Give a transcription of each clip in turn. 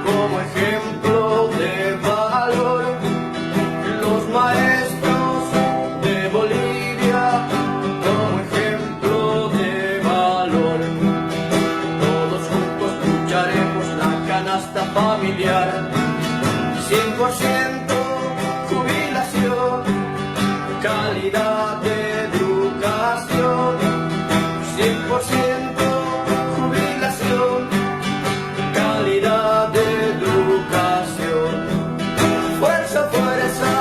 como ejemplo de valor. Los maestros de Bolivia, como ejemplo de valor. Todos juntos lucharemos la canasta familiar. 100% jubilación, calidad de educación. 100% jubilación, calidad de educación. Fuerza, fuerza,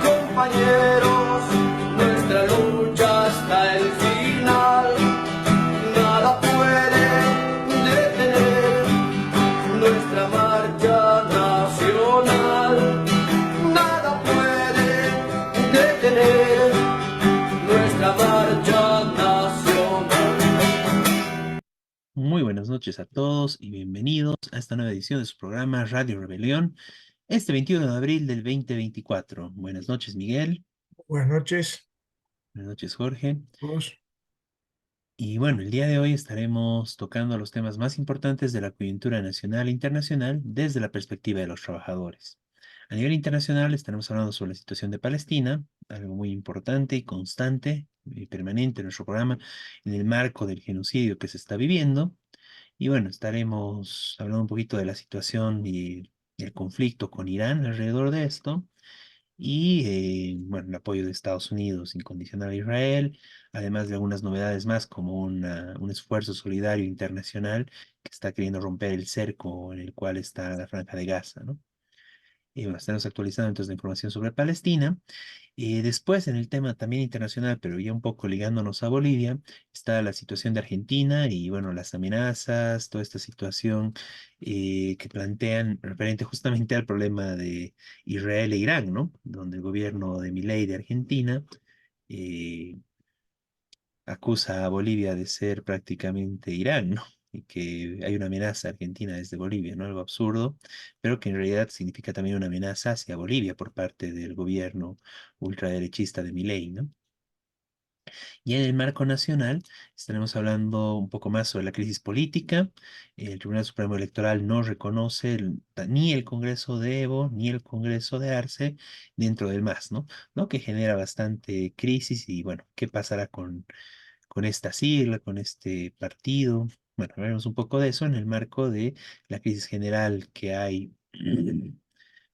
compañeros, nuestra lucha hasta el final. Nada puede detener nuestra marcha nacional. Nada puede detener nuestra marcha nacional. Muy buenas noches a todos y bienvenidos a esta nueva edición de su programa Radio Rebelión, este 21 de abril del 2024. Buenas noches, Miguel. Buenas noches, Buenas noches, Jorge. todos. Y bueno, el día de hoy estaremos tocando los temas más importantes de la coyuntura nacional e internacional desde la perspectiva de los trabajadores. A nivel internacional estaremos hablando sobre la situación de Palestina, algo muy importante y constante y permanente en nuestro programa en el marco del genocidio que se está viviendo. Y bueno, estaremos hablando un poquito de la situación y el conflicto con Irán alrededor de esto. Y bueno, el apoyo de Estados Unidos incondicional a Israel, además de algunas novedades más como un esfuerzo solidario internacional que está queriendo romper el cerco en el cual está la Franja de Gaza, ¿no? Y bueno, estamos actualizando entonces la información sobre Palestina. Después, en el tema también internacional, pero ya un poco ligándonos a Bolivia, está la situación de Argentina y, bueno, las amenazas, toda esta situación que plantean referente justamente al problema de Israel e Irán, ¿no? Donde el gobierno de Milei de Argentina eh, acusa a Bolivia de ser prácticamente Irán, ¿no? Y que hay una amenaza argentina desde Bolivia, ¿no? Algo absurdo, pero que en realidad significa también una amenaza hacia Bolivia por parte del gobierno ultraderechista de Milei, ¿no? Y en el marco nacional estaremos hablando un poco más sobre la crisis política. El Tribunal Supremo Electoral no reconoce ni el Congreso de Evo ni el Congreso de Arce dentro del MAS, ¿no? Lo que genera bastante crisis y bueno, ¿qué pasará con esta sigla, con este partido? Bueno, hablaremos un poco de eso en el marco de la crisis general que hay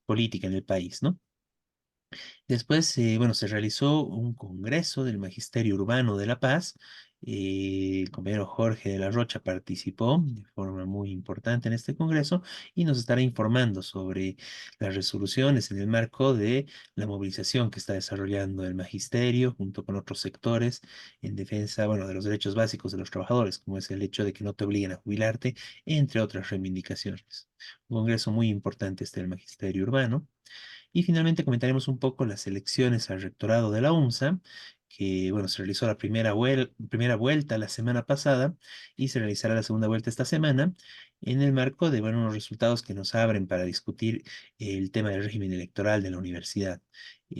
política en el país, ¿no? Después, bueno, se realizó un congreso del Magisterio Urbano de La Paz. El compañero Jorge de la Rocha participó de forma muy importante en este congreso y nos estará informando sobre las resoluciones en el marco de la movilización que está desarrollando el magisterio junto con otros sectores en defensa, bueno, de los derechos básicos de los trabajadores, como es el hecho de que no te obliguen a jubilarte, entre otras reivindicaciones. Un congreso muy importante este del Magisterio Urbano. Y finalmente comentaremos un poco las elecciones al rectorado de la UNSA, que bueno, se realizó la primera vuelta la semana pasada y se realizará la segunda vuelta esta semana en el marco de bueno, unos resultados que nos abren para discutir el tema del régimen electoral de la universidad, la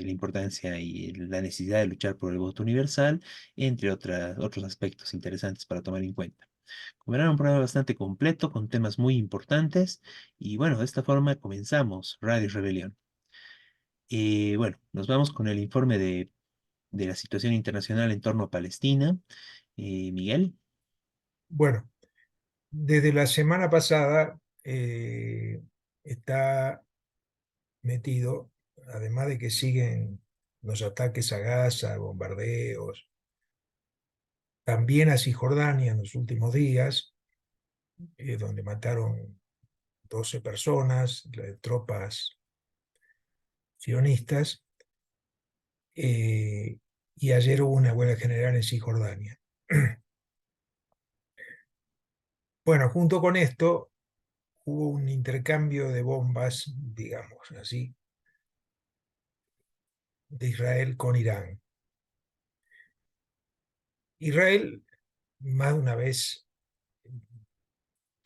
importancia y la necesidad de luchar por el voto universal, entre otros aspectos interesantes para tomar en cuenta. Como verán, un programa bastante completo con temas muy importantes y bueno, de esta forma comenzamos Radio Rebelión. Bueno, nos vamos con el informe de la situación internacional en torno a Palestina. Miguel. Bueno, desde la semana pasada está metido, además de que siguen los ataques a Gaza, bombardeos, también a Cisjordania en los últimos días, donde mataron 12 personas, tropas sionistas, y ayer hubo una huelga general en Cisjordania. Bueno, junto con esto hubo un intercambio de bombas, digamos así, de Israel con Irán. Israel, más de una vez,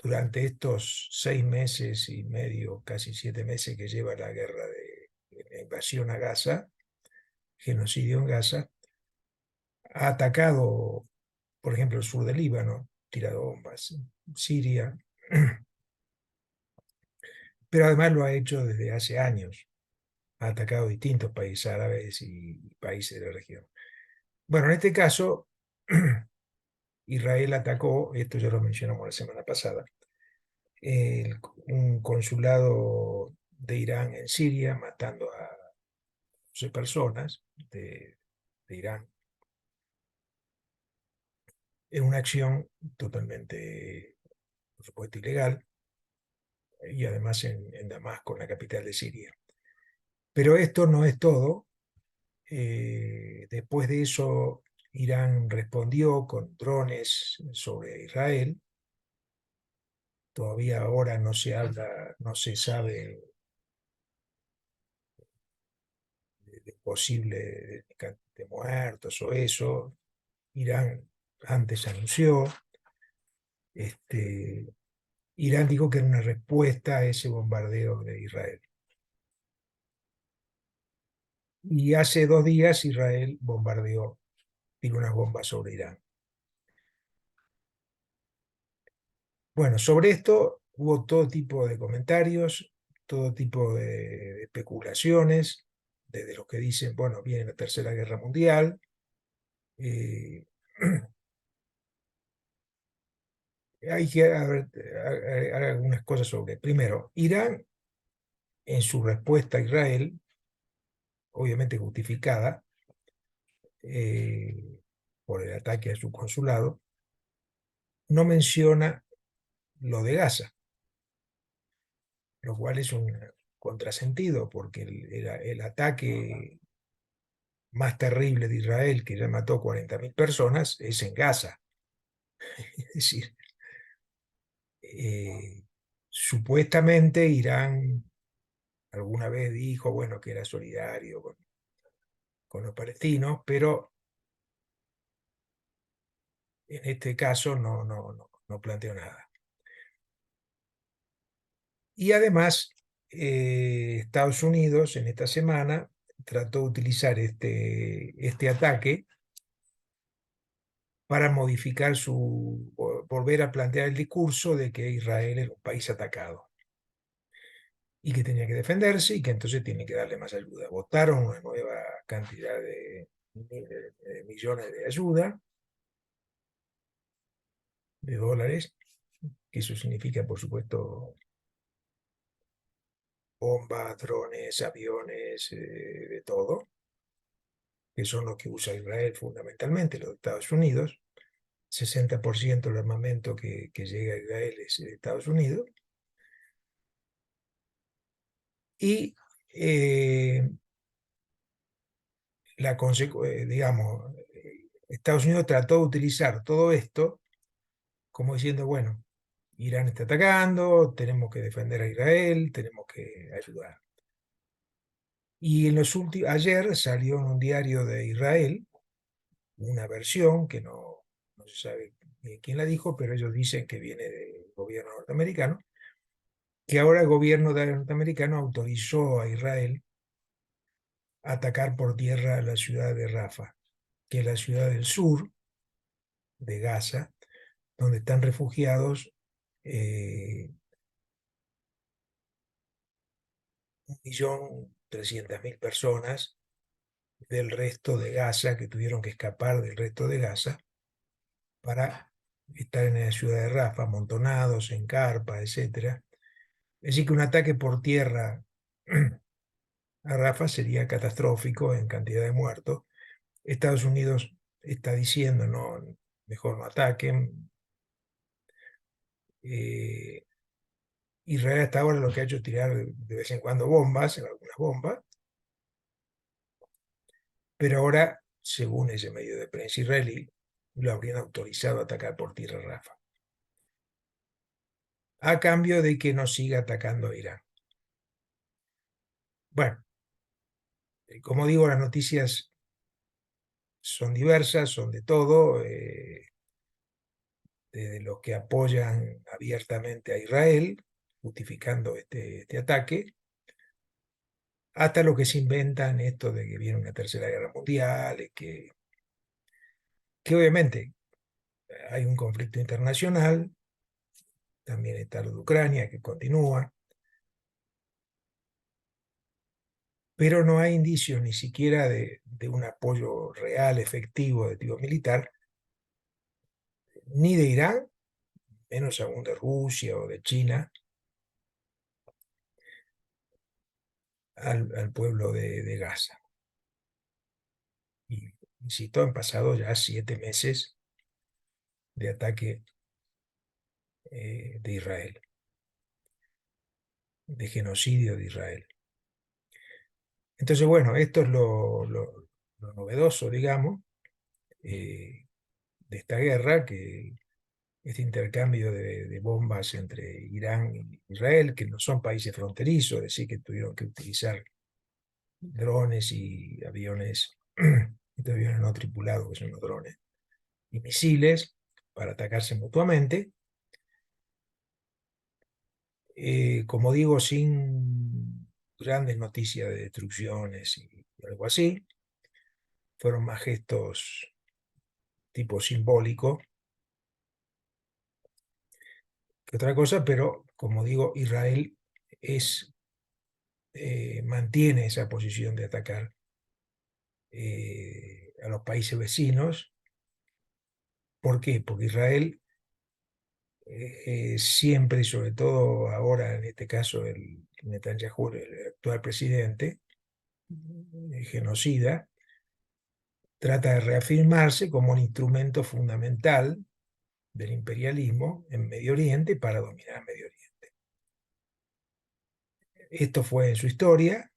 durante estos 6 meses y medio, casi 7 meses que lleva la guerra de la invasión a Gaza, genocidio en Gaza, ha atacado, por ejemplo, el sur del Líbano, tirado bombas, Siria, pero además lo ha hecho desde hace años. Ha atacado distintos países árabes y países de la región. Bueno, en este caso, Israel atacó, esto ya lo mencionamos la semana pasada, un consulado de Irán en Siria, matando a 12 personas de Irán, en una acción totalmente, por supuesto, ilegal, y además en Damasco, en la capital de Siria. Pero esto no es todo. Después de eso, Irán respondió con drones sobre Israel. Todavía ahora no se habla, no se sabe de posible de muertos o eso. Irán antes anunció, Irán dijo que era una respuesta a ese bombardeo de Israel. Y hace 2 días Israel bombardeó, tiró unas bombas sobre Irán. Bueno, sobre esto hubo todo tipo de comentarios, todo tipo de especulaciones, desde los que dicen, bueno, viene la Tercera Guerra Mundial. eh, Hay que agregar algunas cosas sobre. Primero, Irán, en su respuesta a Israel, obviamente justificada por el ataque a su consulado, no menciona lo de Gaza, lo cual es un contrasentido, porque el ataque más terrible de Israel, que ya mató 40.000 personas, es en Gaza. Es decir, supuestamente Irán alguna vez dijo, bueno, que era solidario con los palestinos, pero en este caso no planteó nada. Y además, Estados Unidos en esta semana trató de utilizar este ataque para modificar volver a plantear el discurso de que Israel era un país atacado y que tenía que defenderse y que entonces tiene que darle más ayuda. Votaron una nueva cantidad de millones de ayuda, de dólares, que eso significa, por supuesto, bombas, drones, aviones, de todo, que son los que usa Israel fundamentalmente, los de Estados Unidos. 60% del armamento que llega a Israel es de Estados Unidos. Y digamos, Estados Unidos trató de utilizar todo esto como diciendo, bueno, Irán está atacando, tenemos que defender a Israel, tenemos que ayudar. Y ayer salió en un diario de Israel una versión que no se sabe bien quién la dijo, pero ellos dicen que viene del gobierno norteamericano, que ahora el gobierno norteamericano autorizó a Israel a atacar por tierra la ciudad de Rafah, que es la ciudad del sur de Gaza, donde están refugiados 1.300.000 personas del resto de Gaza, que tuvieron que escapar del resto de Gaza para estar en la ciudad de Rafah, amontonados en carpa, etc. Es decir, que un ataque por tierra a Rafah sería catastrófico en cantidad de muertos. Estados Unidos está diciendo, no, mejor no ataquen. Israel hasta ahora lo que ha hecho es tirar de vez en cuando bombas, algunas bombas, pero ahora, según ese medio de prensa israelí, lo habrían autorizado a atacar por tierra a Rafah, a cambio de que no siga atacando a Irán. Bueno, como digo, las noticias son diversas, son de todo, desde los que apoyan abiertamente a Israel, justificando este ataque, hasta los que se inventan esto de que viene una tercera guerra mundial, que obviamente hay un conflicto internacional, también está lo de Ucrania que continúa, pero no hay indicios ni siquiera de un apoyo real, efectivo de tipo militar, ni de Irán, menos aún de Rusia o de China, al pueblo de Gaza. Y insisto, han pasado ya 7 meses de ataque de Israel, de genocidio de Israel. Entonces, bueno, esto es lo novedoso, digamos, de esta guerra, que este intercambio de bombas entre Irán y Israel, que no son países fronterizos, es decir, que tuvieron que utilizar drones y aviones, estos aviones no tripulados, que son los drones, y misiles para atacarse mutuamente. Como digo, sin grandes noticias de destrucciones y algo así. Fueron más gestos tipo simbólico que otra cosa, pero como digo, Israel mantiene esa posición de atacar a los países vecinos. ¿Por qué? Porque Israel siempre, y sobre todo ahora, en este caso, el Netanyahu, el actual presidente, genocida, trata de reafirmarse como un instrumento fundamental del imperialismo en Medio Oriente para dominar Medio Oriente. Esto fue en su historia,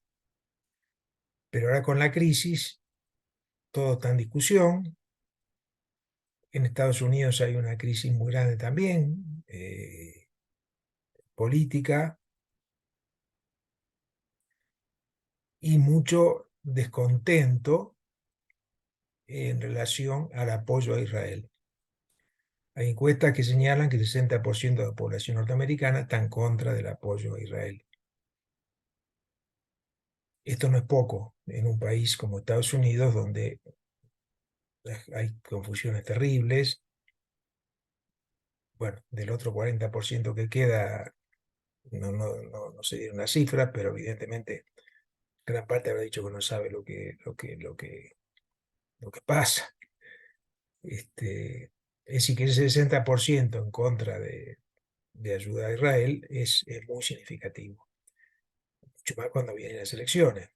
pero ahora con la crisis todo está en discusión. En Estados Unidos hay una crisis muy grande también, política, y mucho descontento en relación al apoyo a Israel. Hay encuestas que señalan que el 60% de la población norteamericana está en contra del apoyo a Israel. Esto no es poco en un país como Estados Unidos, donde hay confusiones terribles. Bueno, del otro 40% que queda, no se dieron las cifras, pero evidentemente gran parte habrá dicho que no sabe lo que pasa. Es decir, que ese 60% en contra de ayuda a Israel es muy significativo. Mucho más cuando vienen las elecciones.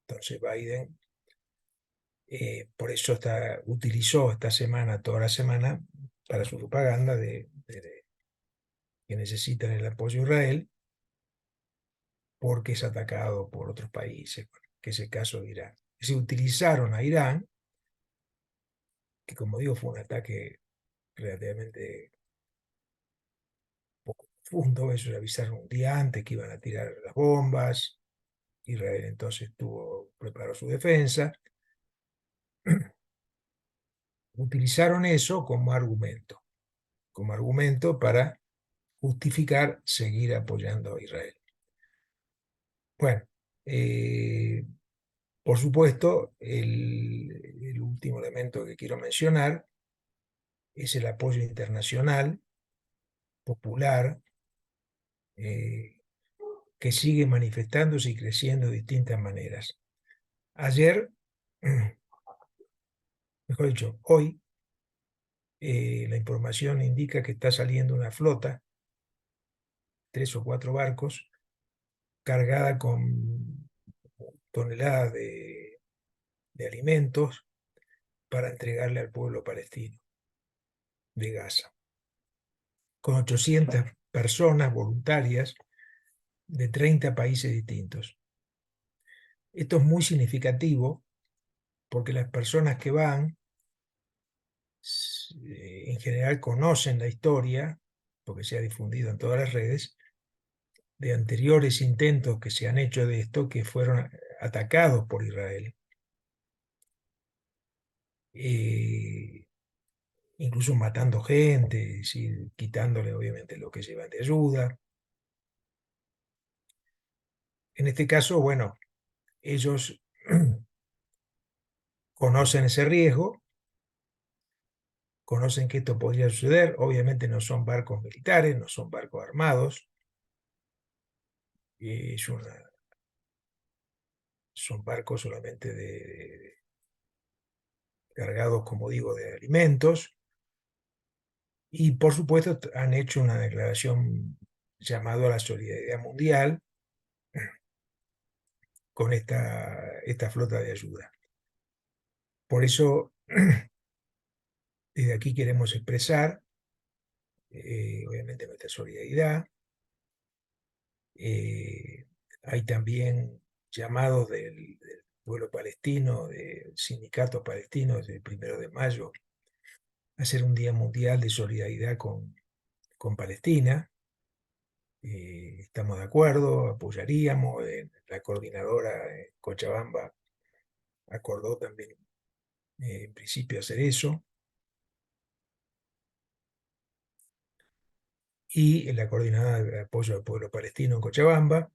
Entonces Biden, por eso utilizó esta semana, toda la semana, para su propaganda que necesitan el apoyo a Israel, porque es atacado por otros países, que es el caso de Irán. Es decir, utilizaron a Irán, que como digo fue un ataque relativamente poco profundo. Ellos avisaron un día antes que iban a tirar las bombas. Israel entonces preparó su defensa. Utilizaron eso como argumento para justificar seguir apoyando a Israel. Bueno, por supuesto, el último elemento que quiero mencionar es el apoyo internacional, popular, que sigue manifestándose y creciendo de distintas maneras. Ayer, mejor dicho, hoy, la información indica que está saliendo una flota, 3 o 4 barcos, cargada con toneladas de alimentos para entregarle al pueblo palestino de Gaza, con 800 personas voluntarias de 30 países distintos. Esto es muy significativo porque las personas que van en general conocen la historia, porque se ha difundido en todas las redes, de anteriores intentos que se han hecho de esto, que fueron atacados por Israel. Incluso matando gente, ¿sí? Quitándole obviamente lo que llevan de ayuda. En este caso, bueno, ellos conocen ese riesgo, conocen que esto podría suceder. Obviamente no son barcos militares, no son barcos armados. Es son barcos solamente cargados, como digo, de alimentos. Y por supuesto han hecho una declaración llamado a la solidaridad mundial con esta flota de ayuda. Por eso, desde aquí queremos expresar, obviamente, nuestra solidaridad. Eh, Hay también llamados del pueblo palestino, de sindicatos palestinos, del 1 de mayo, a hacer un Día Mundial de Solidaridad con Palestina. Estamos de acuerdo, apoyaríamos. La coordinadora en Cochabamba acordó también, en principio, hacer eso. Y la coordinadora de apoyo al pueblo palestino en Cochabamba.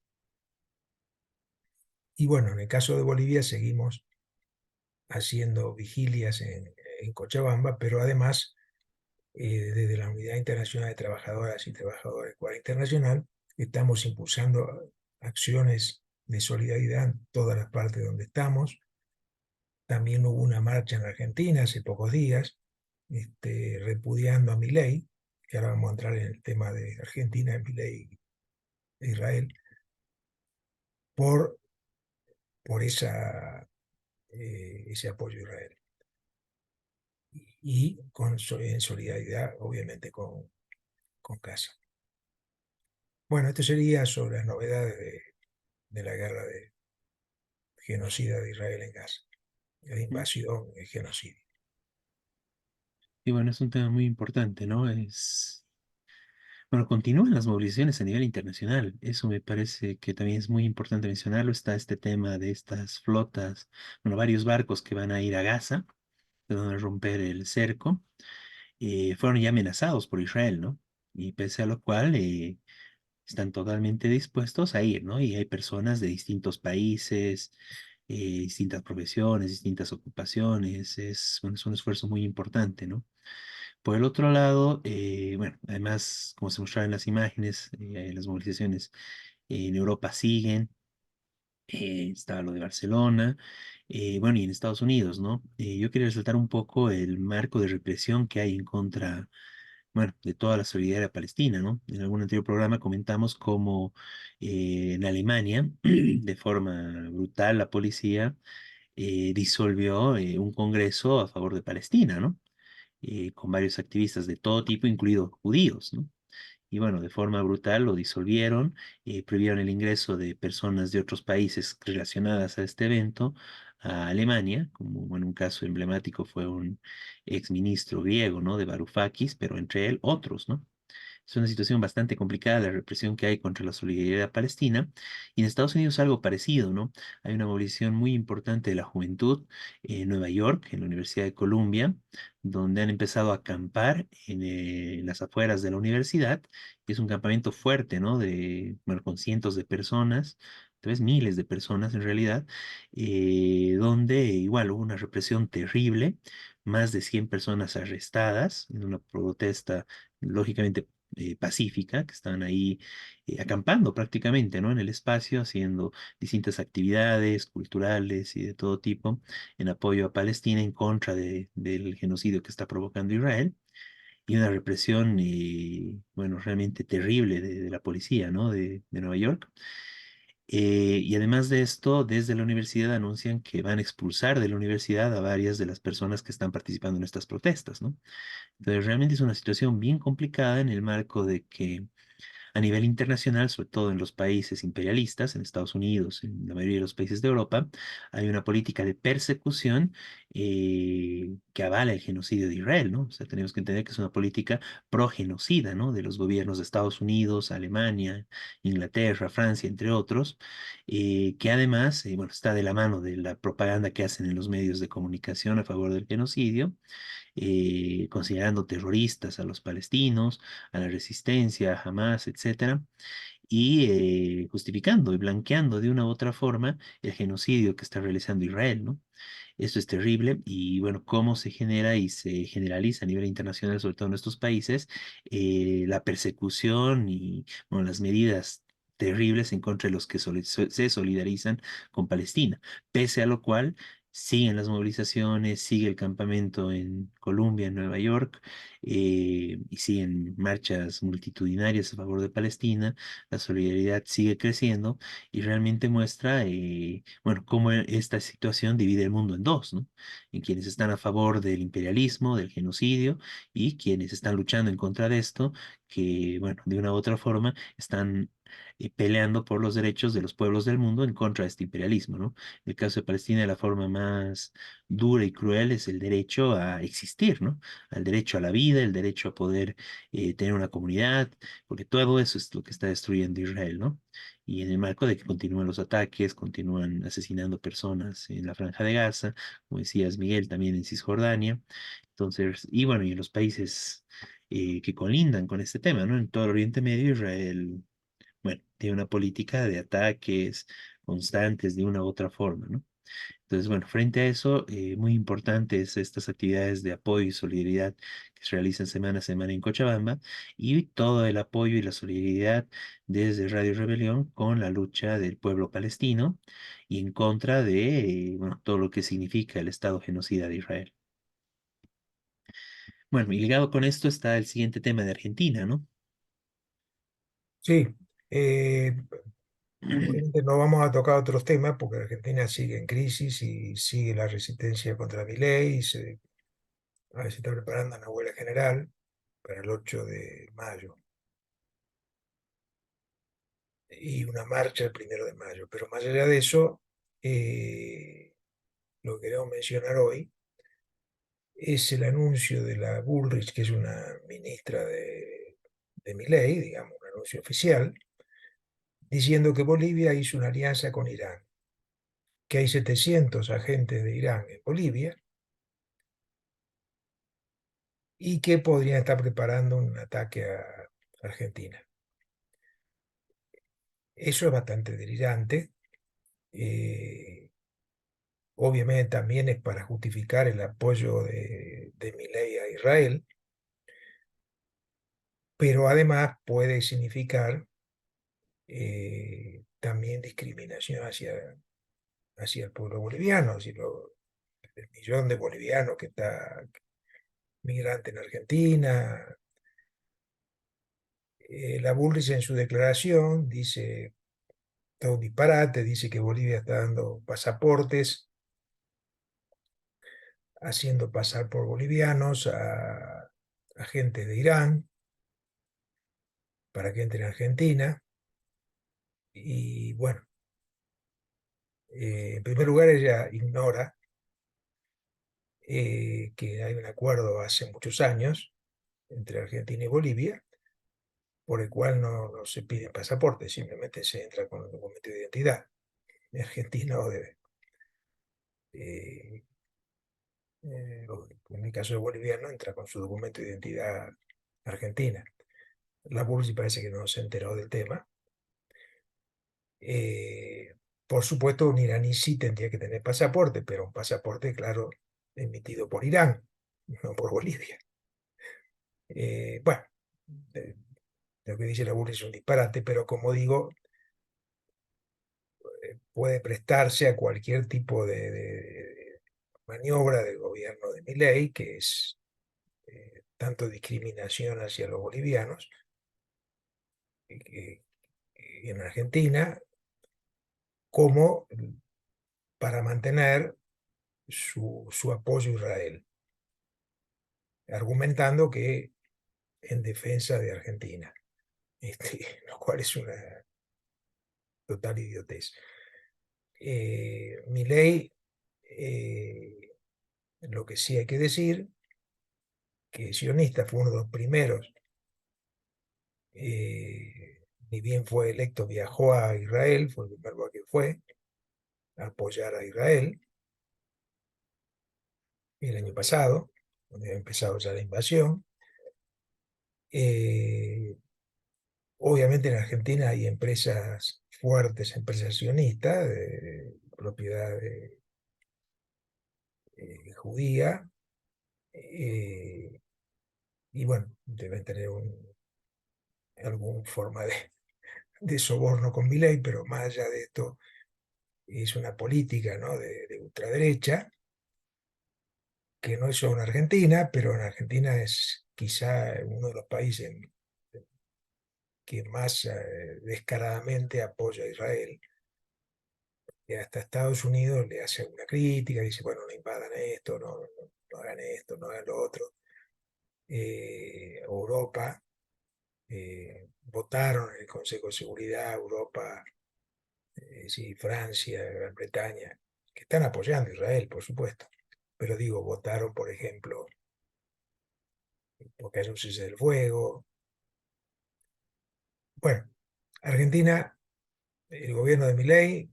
Y bueno, en el caso de Bolivia seguimos haciendo vigilias en Cochabamba, pero además, desde la Unidad Internacional de Trabajadoras y Trabajadores Cuadra Internacional, estamos impulsando acciones de solidaridad en todas las partes donde estamos. También hubo una marcha en Argentina hace pocos días, repudiando a Milei, que ahora vamos a entrar en el tema de Argentina, Milei e Israel, por, por ese apoyo a Israel. Y en solidaridad, obviamente, con Gaza. Bueno, esto sería sobre las novedades de la guerra de genocida de Israel en Gaza, la ¿Mm? invasión, el genocidio. Y bueno, es un tema muy importante, ¿no? Bueno, continúan las movilizaciones a nivel internacional. Eso me parece que también es muy importante mencionarlo. Está este tema de estas flotas, bueno, varios barcos que van a ir a Gaza, que van a romper el cerco. Fueron ya amenazados por Israel, ¿no? Y pese a lo cual están totalmente dispuestos a ir, ¿no? Y hay personas de distintos países, distintas profesiones, distintas ocupaciones. Bueno, es un esfuerzo muy importante, ¿no? Por el otro lado, bueno, además, como se mostraba en las imágenes, las movilizaciones en Europa siguen. Está lo de Barcelona, bueno, y en Estados Unidos, ¿no? Yo quería resaltar un poco el marco de represión que hay en contra, bueno, de toda la solidaridad palestina, ¿no? En algún anterior programa comentamos cómo en Alemania, de forma brutal, la policía disolvió un congreso a favor de Palestina, ¿no? Con varios activistas de todo tipo, incluidos judíos, ¿no? Y bueno, de forma brutal lo disolvieron, prohibieron el ingreso de personas de otros países relacionadas a este evento a Alemania, como bueno, un caso emblemático fue un exministro griego, ¿no? De Varoufakis, pero entre él otros, ¿no? Es una situación bastante complicada la represión que hay contra la solidaridad palestina. Y en Estados Unidos algo parecido, ¿no? Hay una movilización muy importante de la juventud en Nueva York, en la Universidad de Columbia, donde han empezado a acampar en las afueras de la universidad. Y es un campamento fuerte, ¿no? Bueno, con cientos de personas, tal vez miles de personas en realidad, donde igual hubo una represión terrible, más de 100 personas arrestadas en una protesta lógicamente pacífica, que estaban ahí acampando prácticamente, ¿no? En el espacio, haciendo distintas actividades culturales y de todo tipo en apoyo a Palestina en contra del genocidio que está provocando Israel. Y una represión, bueno, realmente terrible de la policía, ¿no? De Nueva York. Y además de esto, desde la universidad anuncian que van a expulsar de la universidad a varias de las personas que están participando en estas protestas, ¿no? Entonces, realmente es una situación bien complicada en el marco de que a nivel internacional, sobre todo en los países imperialistas, en Estados Unidos, en la mayoría de los países de Europa, hay una política de persecución que avala el genocidio de Israel, ¿no? O sea, tenemos que entender que es una política pro-genocida, ¿no? De los gobiernos de Estados Unidos, Alemania, Inglaterra, Francia, entre otros, que además, bueno, está de la mano de la propaganda que hacen en los medios de comunicación a favor del genocidio, considerando terroristas a los palestinos, a la resistencia, a Hamas, etcétera, y justificando y blanqueando de una u otra forma el genocidio que está realizando Israel, ¿no? Esto es terrible y bueno, cómo se genera y se generaliza a nivel internacional, sobre todo en estos países, la persecución y bueno, las medidas terribles en contra de los que se solidarizan con Palestina, pese a lo cual siguen las movilizaciones, sigue el campamento en Colombia, en Nueva York, y siguen marchas multitudinarias a favor de Palestina, la solidaridad sigue creciendo y realmente muestra, bueno, cómo esta situación divide el mundo en dos, ¿no? En quienes están a favor del imperialismo, del genocidio, y quienes están luchando en contra de esto, que, bueno, de una u otra forma están peleando por los derechos de los pueblos del mundo en contra de este imperialismo, ¿no? En el caso de Palestina, la forma más dura y cruel es el derecho a existir, ¿no? Al derecho a la vida, el derecho a poder tener una comunidad, porque todo eso es lo que está destruyendo Israel, ¿no? Y en el marco de que continúan los ataques, continúan asesinando personas en la Franja de Gaza, como decías Miguel, también en Cisjordania. Entonces, y bueno, y en los países que colindan con este tema, ¿no? En todo el Oriente Medio, Israel, bueno, tiene una política de ataques constantes de una u otra forma, ¿no? Entonces, bueno, frente a eso, muy importantes estas actividades de apoyo y solidaridad que se realizan semana a semana en Cochabamba y todo el apoyo y la solidaridad desde Radio Rebelión con la lucha del pueblo palestino y en contra de, bueno, todo lo que significa el Estado genocida de Israel. Bueno, y ligado con esto está el siguiente tema de Argentina, ¿no? Sí, eh, obviamente no vamos a tocar otros temas porque Argentina sigue en crisis y sigue la resistencia contra Milei y a ver, se está preparando una huelga general para el 8 de mayo y una marcha el 1 de mayo. Pero más allá de eso, lo que queremos mencionar hoy es el anuncio de la Bullrich, que es una ministra de Milei, digamos, un anuncio oficial, diciendo que Bolivia hizo una alianza con Irán, que hay 700 agentes de Irán en Bolivia y que podrían estar preparando un ataque a Argentina. Eso es bastante delirante. eh, Obviamente también es para justificar el apoyo de Milei a Israel, pero además puede significar también discriminación hacia el pueblo boliviano, si el millón de bolivianos que está migrante en Argentina. La Bullrich en su declaración dice todo un disparate, dice que Bolivia está dando pasaportes, haciendo pasar por bolivianos a gente de Irán para que entre en Argentina. Y bueno, en primer lugar ella ignora que hay un acuerdo hace muchos años entre Argentina y Bolivia, por el cual no se pide pasaporte, simplemente se entra con el documento de identidad. Argentino debe. En el caso de boliviano, entra con su documento de identidad argentina. La Bursi parece que no se enteró del tema. Eh, por supuesto, un iraní sí tendría que tener pasaporte, pero un pasaporte, claro, emitido por Irán, no por Bolivia. Bueno, eh, lo que dice la Bursi es un disparate, pero como digo, puede prestarse a cualquier tipo de maniobra del gobierno de Milei, que es tanto discriminación hacia los bolivianos eh, en Argentina, como para mantener su apoyo a Israel, argumentando que en defensa de Argentina, lo cual es una total idiotez. Milei, lo que sí hay que decir, que sionista fue uno de los primeros, ni bien fue electo, viajó a Israel, fue el primer lugar que fue a apoyar a Israel el año pasado, cuando había empezado ya la invasión. Eh, Obviamente en Argentina hay empresas fuertes, empresas sionistas, de propiedad judía, eh, y bueno, deben tener alguna forma de soborno con Milei, pero más allá de esto es una política, ¿no?, de ultraderecha, que no es solo en Argentina, pero en Argentina es quizá uno de los países que más descaradamente apoya a Israel. Y hasta Estados Unidos le hace una crítica, dice, bueno, no invadan esto, no hagan esto, no hagan lo otro. Europa, votaron en el Consejo de Seguridad, Europa, sí, Francia, Gran Bretaña, que están apoyando a Israel, por supuesto. Pero digo, votaron, por ejemplo, porque haya un cese del fuego. Bueno, Argentina, el gobierno de Milei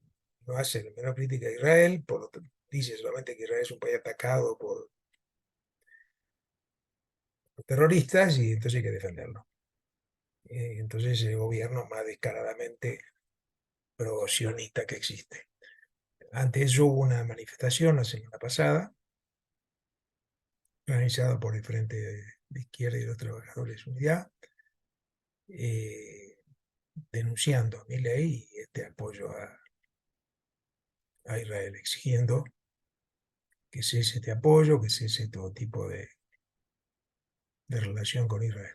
no hace la menor crítica a Israel, dice solamente que Israel es un país atacado por terroristas y entonces hay que defenderlo. Entonces el gobierno más descaradamente pro-sionista que existe. Antes hubo una manifestación la semana pasada, organizada por el Frente de Izquierda y los Trabajadores Unidad, eh, denunciando a Milei y este apoyo a Israel, exigiendo que cese este apoyo, que cese todo tipo de relación con Israel.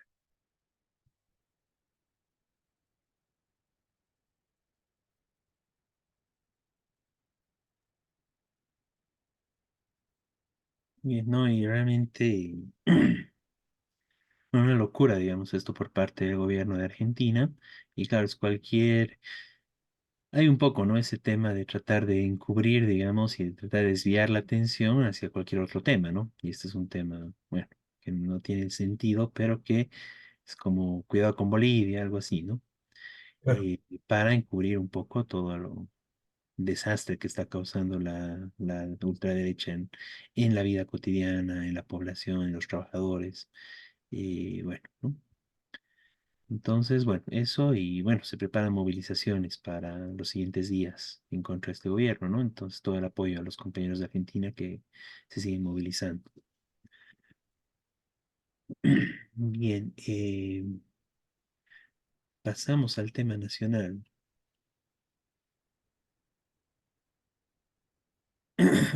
Bien, ¿no? Y realmente una locura, digamos, esto por parte del gobierno de Argentina. Y claro, es cualquier. Hay un poco, ¿no? Ese tema de tratar de encubrir, digamos, y de tratar de desviar la atención hacia cualquier otro tema, ¿no? Y este es un tema, bueno, que no tiene sentido, pero que es como cuidado con Bolivia, algo así, ¿no? Claro, Para encubrir un poco todo lo desastre que está causando la ultraderecha en la vida cotidiana, en la población, en los trabajadores. Y bueno, ¿no? Entonces, bueno, eso y bueno, se preparan movilizaciones para los siguientes días en contra de este gobierno, ¿no? Entonces, todo el apoyo a los compañeros de Argentina que se siguen movilizando. Bien, pasamos al tema nacional.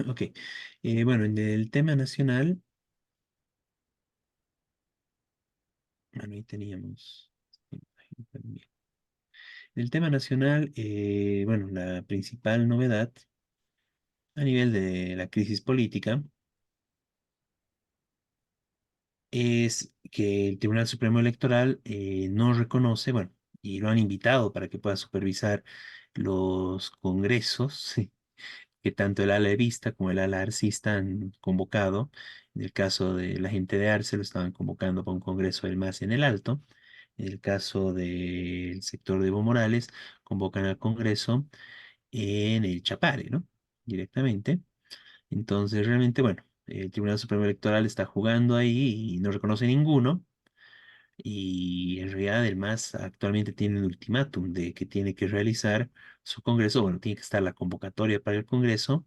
Ok, bueno, en el tema nacional, bueno, ahí teníamos. En el tema nacional, bueno, la principal novedad a nivel de la crisis política es que el Tribunal Supremo Electoral no reconoce, bueno, y lo han invitado para que pueda supervisar los congresos, sí, que tanto el ala evista como el ala arcista han convocado. En el caso de la gente de Arce lo estaban convocando para un congreso del MAS en el Alto. En el caso del sector de Evo Morales, convocan al congreso en el Chapare, ¿no? Directamente. Entonces, realmente, bueno, el Tribunal Supremo Electoral está jugando ahí y no reconoce ninguno. Y en realidad el MAS actualmente tiene un ultimátum de que tiene que realizar su congreso. Bueno, tiene que estar la convocatoria para el congreso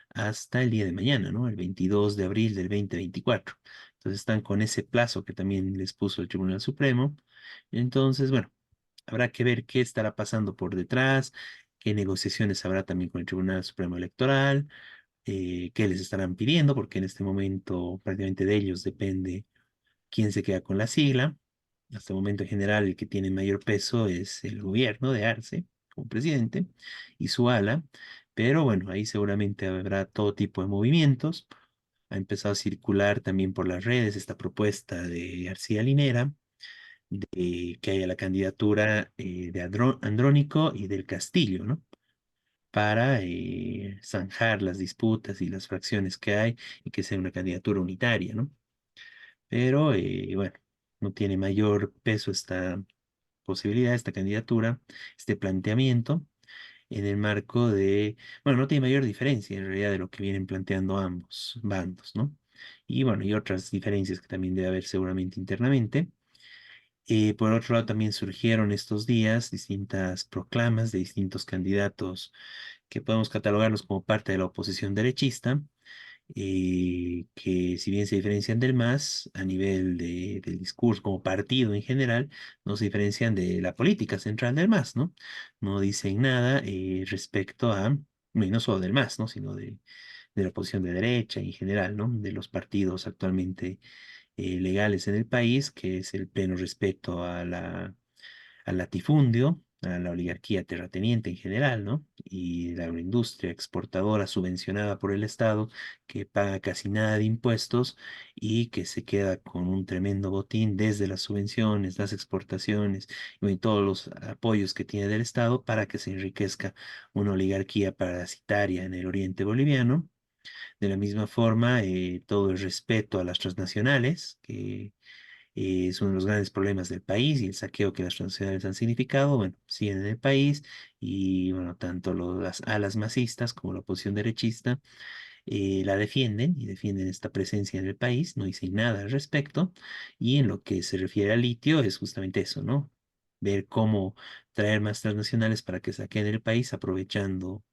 hasta el día de mañana, ¿no? El 22 de abril del 2024. Entonces están con ese plazo que también les puso el Tribunal Supremo. Entonces, bueno, habrá que ver qué estará pasando por detrás, qué negociaciones habrá también con el Tribunal Supremo Electoral, qué les estarán pidiendo, porque en este momento prácticamente de ellos depende quién se queda con la sigla. Hasta el momento en general el que tiene mayor peso es el gobierno de Arce como presidente y su ala, pero bueno, ahí seguramente habrá todo tipo de movimientos. Ha empezado a circular también por las redes esta propuesta de García Linera de que haya la candidatura de Andrónico y del Castillo, ¿no? Para zanjar las disputas y las fracciones que hay y que sea una candidatura unitaria, ¿no? Pero bueno, no tiene mayor peso esta posibilidad, esta candidatura, este planteamiento en el marco de, bueno, no tiene mayor diferencia en realidad de lo que vienen planteando ambos bandos, ¿no? Y bueno, y otras diferencias que también debe haber seguramente internamente. Por otro lado, también surgieron estos días distintas proclamas de distintos candidatos que podemos catalogarlos como parte de la oposición derechista que si bien se diferencian del MAS a nivel del discurso como partido en general, no se diferencian de la política central del MAS, ¿no? No dicen nada respecto a, y no solo del MAS, ¿no? Sino de la oposición de derecha en general, ¿no? De los partidos actualmente legales en el país, que es el pleno respeto al latifundio, a la oligarquía terrateniente en general, ¿no? Y la agroindustria exportadora subvencionada por el Estado, que paga casi nada de impuestos y que se queda con un tremendo botín desde las subvenciones, las exportaciones y bueno, todos los apoyos que tiene del Estado para que se enriquezca una oligarquía parasitaria en el oriente boliviano. De la misma forma, todo el respeto a las transnacionales, que es uno de los grandes problemas del país y el saqueo que las transnacionales han significado, bueno, siguen en el país y, bueno, tanto las alas masistas como la oposición derechista la defienden y defienden esta presencia en el país, no dicen nada al respecto y en lo que se refiere al litio es justamente eso, ¿no? Ver cómo traer más transnacionales para que saquen el país aprovechando,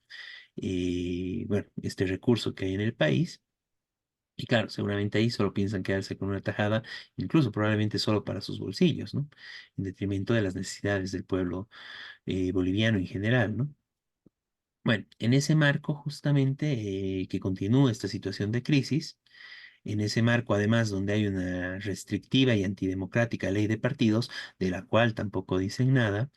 bueno, este recurso que hay en el país. Y claro, seguramente ahí solo piensan quedarse con una tajada, incluso probablemente solo para sus bolsillos, ¿no? En detrimento de las necesidades del pueblo boliviano en general, ¿no? Bueno, en ese marco justamente que continúa esta situación de crisis, en ese marco, además, donde hay una restrictiva y antidemocrática ley de partidos, de la cual tampoco dicen nada,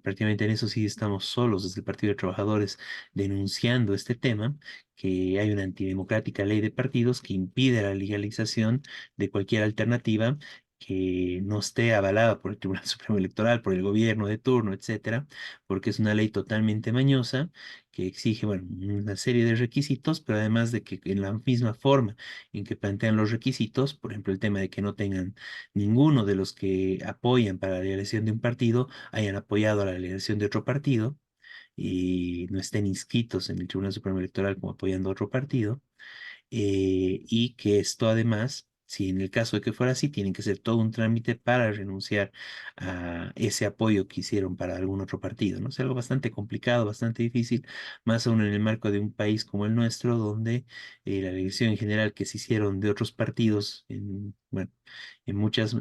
prácticamente en eso sí estamos solos desde el Partido de Trabajadores denunciando este tema, que hay una antidemocrática ley de partidos que impide la legalización de cualquier alternativa que no esté avalada por el Tribunal Supremo Electoral, por el gobierno de turno, etcétera, porque es una ley totalmente mañosa que exige, bueno, una serie de requisitos, pero además de que en la misma forma en que plantean los requisitos, por ejemplo, el tema de que no tengan ninguno de los que apoyan para la elección de un partido, hayan apoyado a la elección de otro partido y no estén inscritos en el Tribunal Supremo Electoral como apoyando a otro partido, y que esto además, si en el caso de que fuera así, tienen que hacer todo un trámite para renunciar a ese apoyo que hicieron para algún otro partido, ¿no? Es algo bastante complicado, bastante difícil, más aún en el marco de un país como el nuestro, donde la elección en general que se hicieron de otros partidos, bueno, en muchos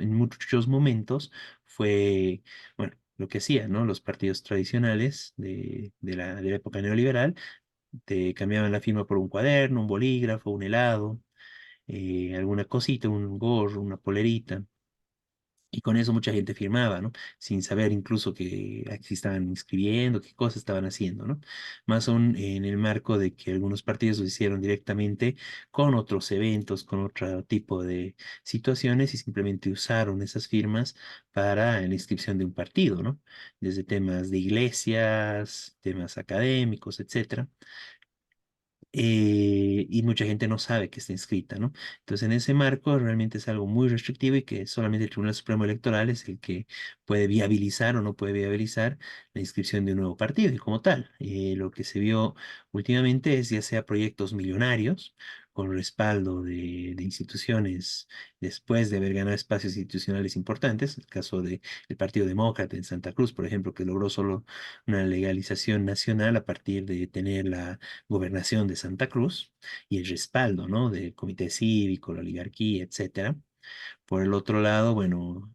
momentos, fue, bueno, lo que hacían, ¿no? Los partidos tradicionales de la época neoliberal te cambiaban la firma por un cuaderno, un bolígrafo, un helado, alguna cosita, un gorro, una polerita. Y con eso mucha gente firmaba, ¿no? Sin saber incluso que aquí estaban inscribiendo, qué cosas estaban haciendo, ¿no? Más aún en el marco de que algunos partidos lo hicieron directamente con otros eventos, con otro tipo de situaciones y simplemente usaron esas firmas para la inscripción de un partido, ¿no? Desde temas de iglesias, temas académicos, etcétera, y mucha gente no sabe que está inscrita, ¿no? Entonces, en ese marco realmente es algo muy restrictivo y que solamente el Tribunal Supremo Electoral es el que puede viabilizar o no puede viabilizar la inscripción de un nuevo partido. Y como tal, lo que se vio últimamente es ya sea proyectos millonarios con respaldo de instituciones después de haber ganado espacios institucionales importantes, el caso del Partido Demócrata en Santa Cruz, por ejemplo, que logró solo una legalización nacional a partir de tener la gobernación de Santa Cruz y el respaldo, ¿no? Del comité cívico, la oligarquía, etcétera. Por el otro lado, bueno,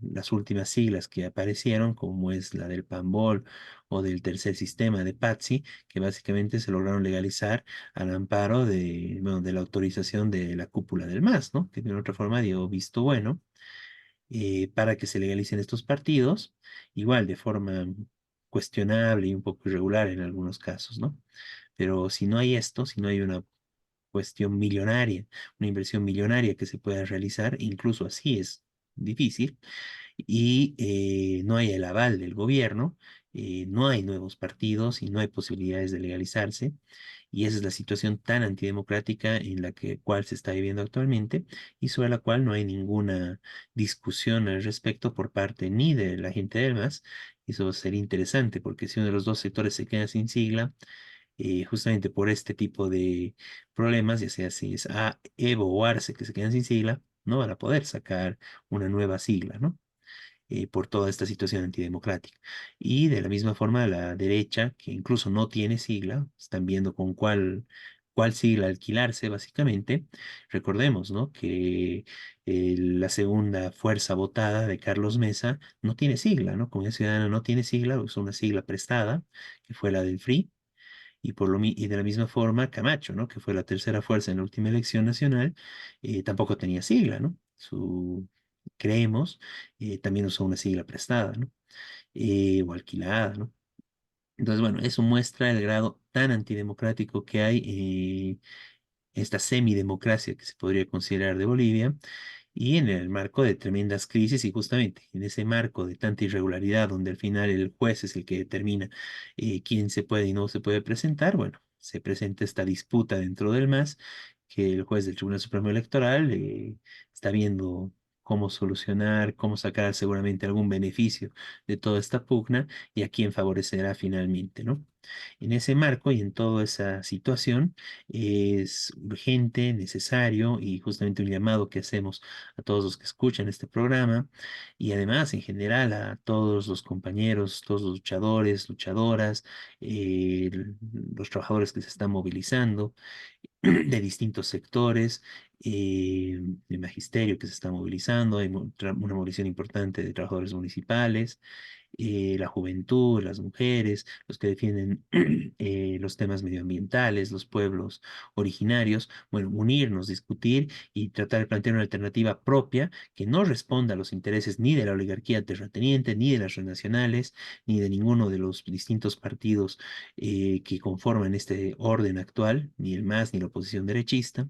las últimas siglas que aparecieron, como es la del PANBOL o del tercer sistema de PATSI, que básicamente se lograron legalizar al amparo de, bueno, de la autorización de la cúpula del MAS, ¿no? Que de otra forma dio visto bueno para que se legalicen estos partidos, igual de forma cuestionable y un poco irregular en algunos casos, ¿no? Pero si no hay esto, si no hay una cuestión millonaria, una inversión millonaria que se pueda realizar, incluso así es difícil, y no hay el aval del gobierno, no hay nuevos partidos y no hay posibilidades de legalizarse. Y esa es la situación tan antidemocrática en la cual se está viviendo actualmente y sobre la cual no hay ninguna discusión al respecto por parte ni de la gente del MAS. Y eso sería interesante porque si uno de los dos sectores se queda sin sigla, justamente por este tipo de problemas, ya sea si es Evo o Arce que se quedan sin sigla, no van a poder sacar una nueva sigla, ¿no? Por toda esta situación antidemocrática. Y de la misma forma, la derecha, que incluso no tiene sigla, están viendo con cuál sigla alquilarse, básicamente. Recordemos, ¿no? Que la segunda fuerza votada de Carlos Mesa no tiene sigla, ¿no? Comunidad Ciudadana no tiene sigla, es una sigla prestada, que fue la del FRI. Y de la misma forma, Camacho, ¿no? Que fue la tercera fuerza en la última elección nacional, tampoco tenía sigla, ¿no? Creemos, también usó una sigla prestada, ¿no? O alquilada, ¿no? Entonces, bueno, eso muestra el grado tan antidemocrático que hay, esta semidemocracia que se podría considerar de Bolivia, y en el marco de tremendas crisis, y justamente en ese marco de tanta irregularidad, donde al final el juez es el que determina quién se puede y no se puede presentar, bueno, se presenta esta disputa dentro del MAS, que el juez del Tribunal Supremo Electoral está viendo cómo solucionar, cómo sacar seguramente algún beneficio de toda esta pugna y a quién favorecerá finalmente, ¿no? En ese marco y en toda esa situación es urgente, necesario y justamente un llamado que hacemos a todos los que escuchan este programa y además en general a todos los compañeros, todos los luchadores, luchadoras, los trabajadores que se están movilizando de distintos sectores, de magisterio que se está movilizando, hay una movilización importante de trabajadores municipales, la juventud, las mujeres, los que defienden los temas medioambientales, los pueblos originarios, bueno, unirnos, discutir y tratar de plantear una alternativa propia que no responda a los intereses ni de la oligarquía terrateniente, ni de las transnacionales, ni de ninguno de los distintos partidos que conforman este orden actual, ni el MAS ni la oposición derechista,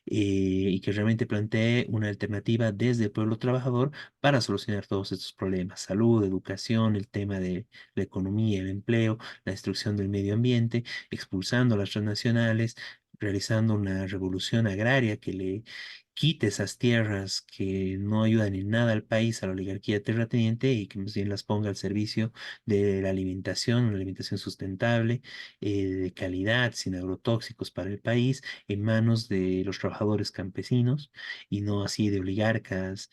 y que realmente plantee una alternativa desde el pueblo trabajador para solucionar todos estos problemas: salud, educación, el tema de la economía, el empleo, la destrucción del medio ambiente, expulsando a las transnacionales, realizando una revolución agraria que le quite esas tierras que no ayudan en nada al país, a la oligarquía terrateniente, y que más bien las ponga al servicio de la alimentación, una alimentación sustentable, de calidad, sin agrotóxicos para el país, en manos de los trabajadores campesinos y no así de oligarcas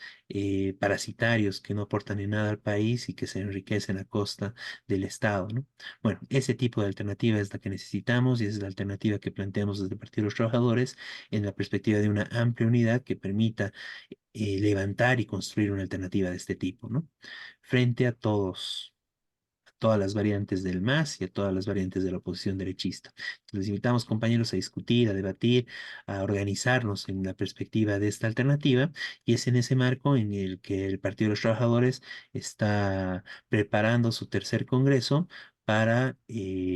parasitarios que no aportan en nada al país y que se enriquecen a costa del Estado, ¿no? Bueno, ese tipo de alternativa es la que necesitamos y es la alternativa que planteamos desde el Partido de los Trabajadores en la perspectiva de una amplia unidad que permita levantar y construir una alternativa de este tipo, ¿no? Frente a todas las variantes del MAS y a todas las variantes de la oposición derechista. Les invitamos, compañeros, a discutir, a debatir, a organizarnos en la perspectiva de esta alternativa, y es en ese marco en el que el Partido de los Trabajadores está preparando su tercer congreso para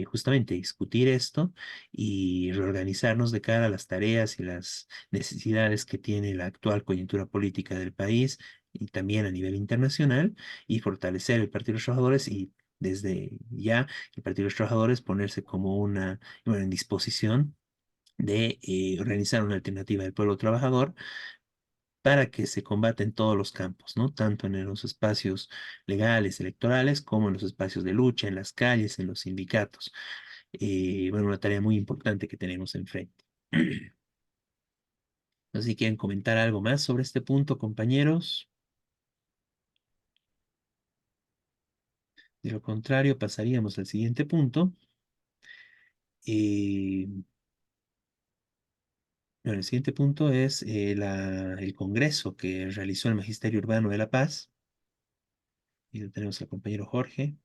justamente discutir esto y reorganizarnos de cara a las tareas y las necesidades que tiene la actual coyuntura política del país y también a nivel internacional, y fortalecer el Partido de los Trabajadores y desde ya el Partido de los Trabajadores ponerse como bueno, en disposición de organizar una alternativa del pueblo trabajador para que se combata en todos los campos, ¿no? Tanto en los espacios legales, electorales, como en los espacios de lucha, en las calles, en los sindicatos. Bueno, una tarea muy importante que tenemos enfrente. No sé si quieren comentar algo más sobre este punto, compañeros. De lo contrario, pasaríamos al siguiente punto. Eh, Bueno, el siguiente punto es el congreso que realizó el Magisterio Urbano de La Paz. Y lo tenemos al compañero Jorge.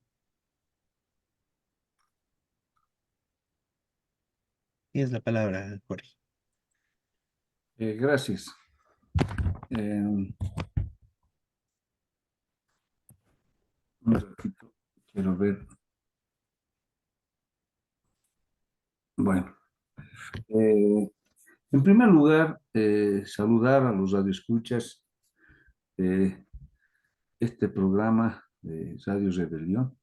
Tienes la palabra, Jorge. Gracias. Un ratito, quiero ver. Bueno, en primer lugar, saludar a los radioescuchas de este programa de Radio Rebelión,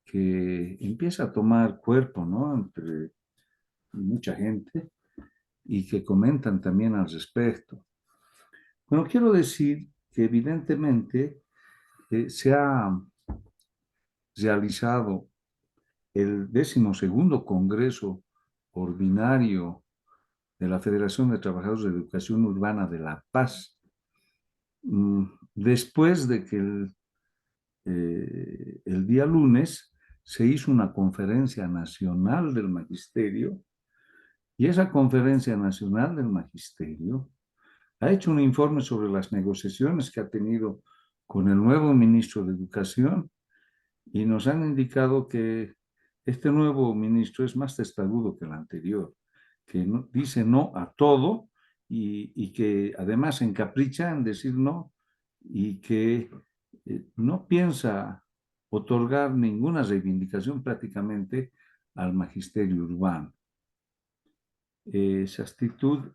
que empieza a tomar cuerpo, ¿no? Entre mucha gente y que comentan también al respecto. Bueno, quiero decir que evidentemente se ha realizado el 12º Congreso Ordinario de la Federación de Trabajadores de Educación Urbana de La Paz, después de que el día lunes se hizo una conferencia nacional del magisterio Y esa Conferencia Nacional del Magisterio ha hecho un informe sobre las negociaciones que ha tenido con el nuevo ministro de Educación y nos han indicado que este nuevo ministro es más testarudo que el anterior, que no, dice no a todo y que además se encapricha en decir no y que no piensa otorgar ninguna reivindicación prácticamente al magisterio urbano. Esa actitud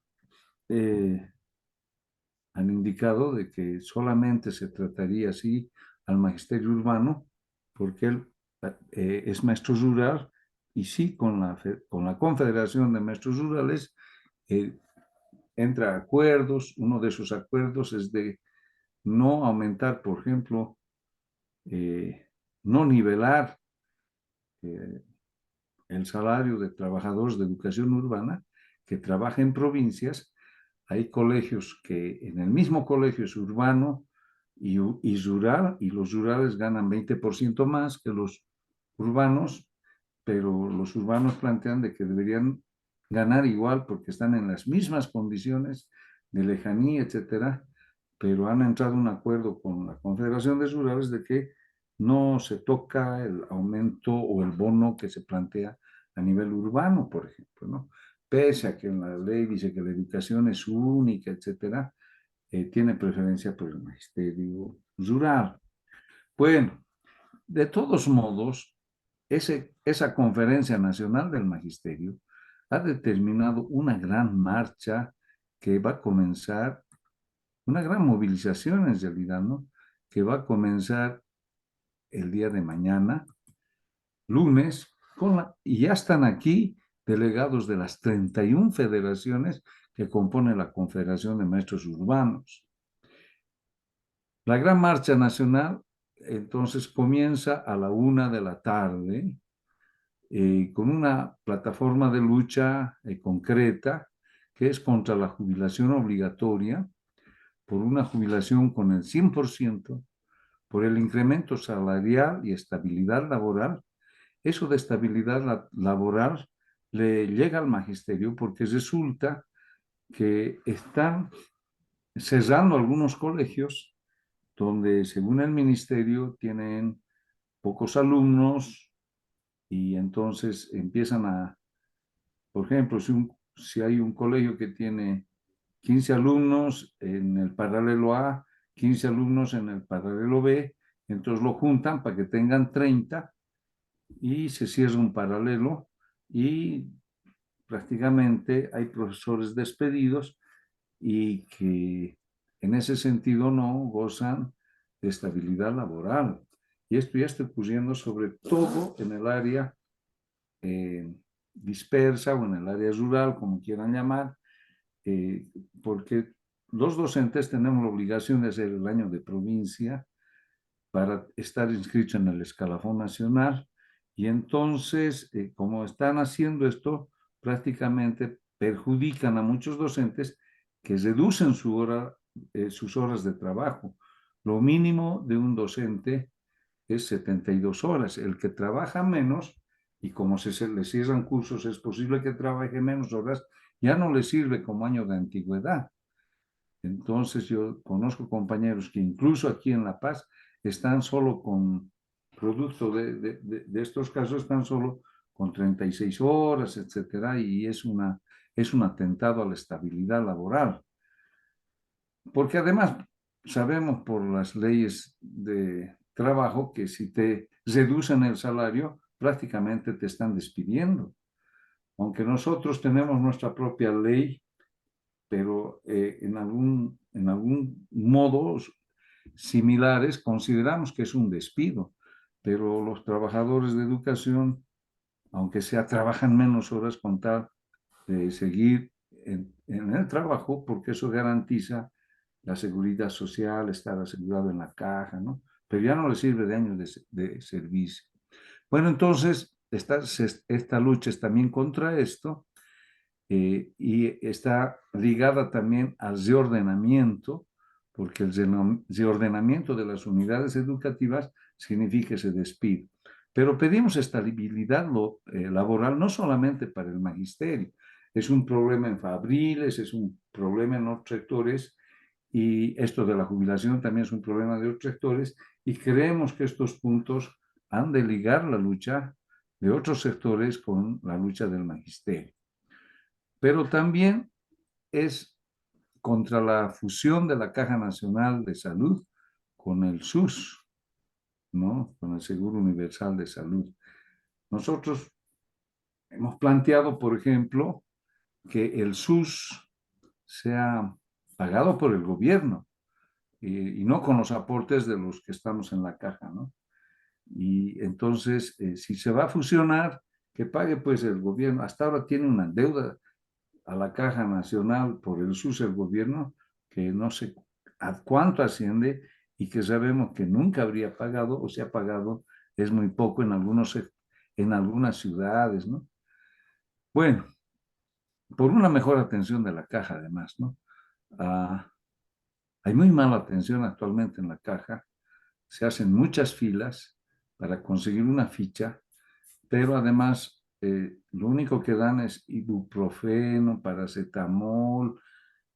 han indicado de que solamente se trataría así al magisterio urbano porque él es maestro rural y sí con la Confederación de Maestros Rurales entra a acuerdos. Uno de esos acuerdos es de no aumentar, por ejemplo, no nivelar el salario de trabajadores de educación urbana que trabaja en provincias. Hay colegios que en el mismo colegio es urbano y rural, y los rurales ganan 20% más que los urbanos, pero los urbanos plantean de que deberían ganar igual porque están en las mismas condiciones de lejanía, etcétera, pero han entrado en un acuerdo con la Confederación de Rurales de que no se toca el aumento o el bono que se plantea a nivel urbano, por ejemplo, ¿no? Pese a que en la ley dice que la educación es única, etcétera, tiene preferencia por el magisterio rural. Bueno, de todos modos, esa Conferencia Nacional del Magisterio ha determinado una gran marcha que va a comenzar, una gran movilización en realidad, ¿no? Que va a comenzar el día de mañana, lunes, y ya están aquí delegados de las 31 federaciones que componen la Confederación de Maestros Urbanos. La gran marcha nacional entonces comienza a la 1 de la tarde con una plataforma de lucha concreta que es contra la jubilación obligatoria, por una jubilación con el 100%, por el incremento salarial y estabilidad laboral. Eso de estabilidad laboral le llega al magisterio porque resulta que están cerrando algunos colegios donde, según el ministerio, tienen pocos alumnos y entonces empiezan por ejemplo, si hay un colegio que tiene 15 alumnos en el paralelo A, 15 alumnos en el paralelo B, entonces lo juntan para que tengan 30 y se cierra un paralelo y prácticamente hay profesores despedidos y que en ese sentido no gozan de estabilidad laboral. Y esto ya está ocurriendo sobre todo en el área dispersa o en el área rural, como quieran llamar, porque los docentes tenemos la obligación de hacer el año de provincia para estar inscritos en el escalafón nacional. Y entonces, como están haciendo esto, prácticamente perjudican a muchos docentes que reducen sus horas de trabajo. Lo mínimo de un docente es 72 horas. El que trabaja menos, y como se le cierran cursos, es posible que trabaje menos horas, ya no le sirve como año de antigüedad. Entonces yo conozco compañeros que incluso aquí en La Paz están solo con, producto de estos casos, están solo con 36 horas, etcétera, y es un atentado a la estabilidad laboral. Porque además sabemos por las leyes de trabajo que si te reducen el salario, prácticamente te están despidiendo. Aunque nosotros tenemos nuestra propia ley, pero en algún modo similares consideramos que es un despido. Pero los trabajadores de educación, aunque sea, trabajan menos horas con tal de seguir en el trabajo, porque eso garantiza la seguridad social, estar asegurado en la caja, ¿no? Pero ya no le sirve de años de servicio. Bueno, entonces, esta lucha es también contra esto y está ligada también al reordenamiento, porque el reordenamiento de las unidades educativas significa ese despido. Pero pedimos estabilidad laboral no solamente para el magisterio, es un problema en Fabriles, es un problema en otros sectores, y esto de la jubilación también es un problema de otros sectores, y creemos que estos puntos han de ligar la lucha de otros sectores con la lucha del magisterio. Pero también es contra la fusión de la Caja Nacional de Salud con el SUS, ¿no? Con el Seguro Universal de Salud. Nosotros hemos planteado, por ejemplo, que el SUS sea pagado por el gobierno y no con los aportes de los que estamos en la caja, ¿no? Y entonces, si se va a fusionar, que pague pues el gobierno. Hasta ahora tiene una deuda a la Caja Nacional por el SUS el gobierno, que no sé a cuánto asciende y que sabemos que nunca habría pagado, o se ha pagado, es muy poco en algunas ciudades, ¿no? Bueno, por una mejor atención de la caja además, ¿no? Hay muy mala atención actualmente en la caja, se hacen muchas filas para conseguir una ficha, pero además lo único que dan es ibuprofeno, paracetamol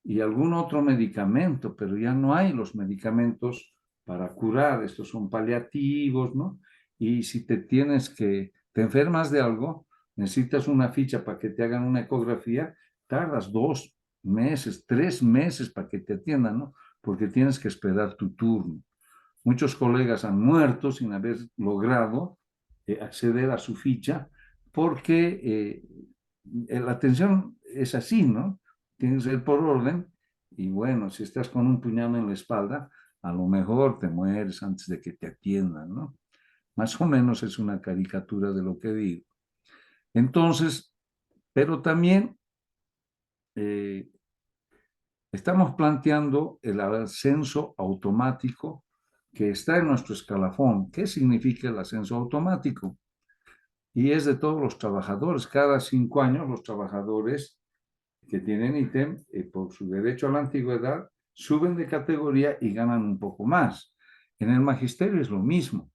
y algún otro medicamento, pero ya no hay los medicamentos para curar, estos son paliativos, ¿no? Y si te enfermas de algo, necesitas una ficha para que te hagan una ecografía, tardas 2 meses, 3 meses para que te atiendan, ¿no? Porque tienes que esperar tu turno. Muchos colegas han muerto sin haber logrado acceder a su ficha porque la atención es así, ¿no? Tienes que ser por orden y bueno, si estás con un puñal en la espalda, a lo mejor te mueres antes de que te atiendan, ¿no? Más o menos es una caricatura de lo que digo. Entonces, pero también estamos planteando el ascenso automático que está en nuestro escalafón. ¿Qué significa el ascenso automático? Y es de todos los trabajadores. Cada 5 años los trabajadores que tienen ítem, por su derecho a la antigüedad, suben de categoría y ganan un poco más. En el magisterio es lo mismo.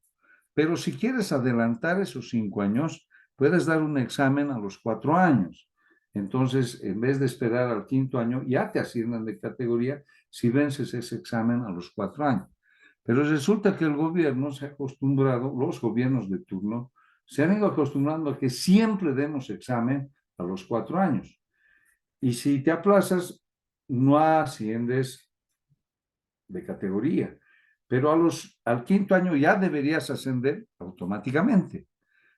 Pero si quieres adelantar esos 5 años, puedes dar un examen a los 4 años. Entonces, en vez de esperar al 5.º año, ya te asignan de categoría si vences ese examen a los 4 años. Pero resulta que el gobierno se ha acostumbrado, los gobiernos de turno, se han ido acostumbrando a que siempre demos examen a los 4 años. Y si te aplazas, no asciendes de categoría. Pero al 5.º año ya deberías ascender automáticamente.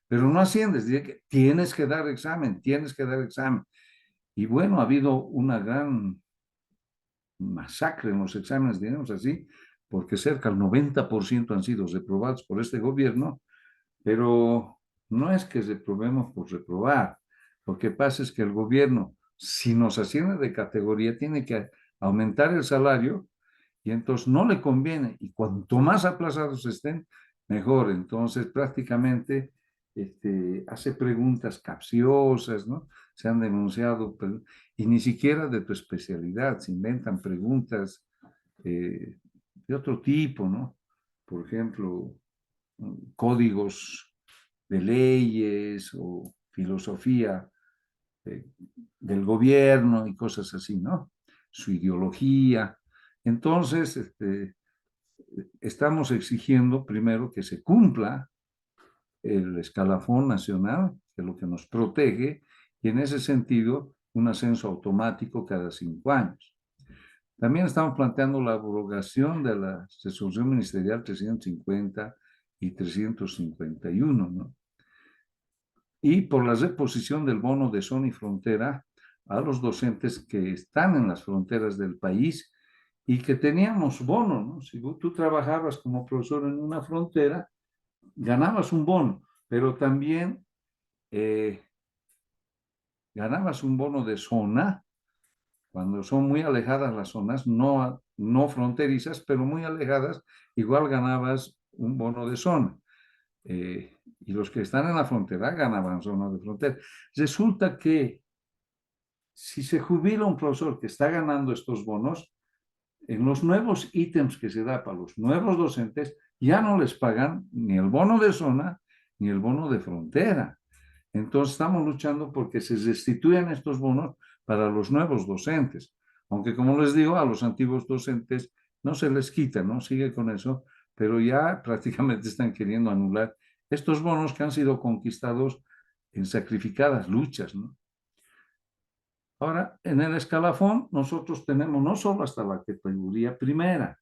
Pero no asciendes, tienes que dar examen, tienes que dar examen. Y bueno, ha habido una gran masacre en los exámenes, digamos así, porque cerca del 90% han sido reprobados por este gobierno, pero no es que reprobemos por reprobar. Lo que pasa es que el gobierno, si nos asciende de categoría, tiene que aumentar el salario y entonces no le conviene. Y cuanto más aplazados estén, mejor. Entonces prácticamente hace preguntas capciosas, ¿no? Se han denunciado, y ni siquiera de tu especialidad, se inventan preguntas de otro tipo, ¿no? Por ejemplo, códigos de leyes o filosofía del gobierno y cosas así, ¿no? Su ideología. Entonces, estamos exigiendo primero que se cumpla el escalafón nacional, que es lo que nos protege, y en ese sentido, un ascenso automático cada 5 años. También estamos planteando la abrogación de la resolución ministerial 350 y 351, ¿no? Y por la reposición del bono de zona y frontera a los docentes que están en las fronteras del país y que teníamos bono, ¿no? Si tú trabajabas como profesor en una frontera, ganabas un bono, pero también ganabas un bono de zona, cuando son muy alejadas las zonas, no fronterizas, pero muy alejadas, igual ganabas un bono de zona. Y los que están en la frontera ganaban zona de frontera. Resulta que si se jubila un profesor que está ganando estos bonos, en los nuevos ítems que se da para los nuevos docentes, ya no les pagan ni el bono de zona ni el bono de frontera. Entonces estamos luchando porque se restituyan estos bonos para los nuevos docentes. Aunque como les digo, a los antiguos docentes no se les quita, ¿no? Sigue con eso, pero ya prácticamente están queriendo anular estos bonos que han sido conquistados en sacrificadas luchas, ¿no? Ahora, en el escalafón, nosotros tenemos no solo hasta la categoría primera,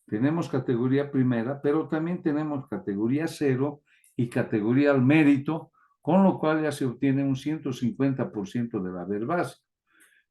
tenemos categoría primera, pero también tenemos categoría cero y categoría al mérito, con lo cual ya se obtiene un 150% del haber base.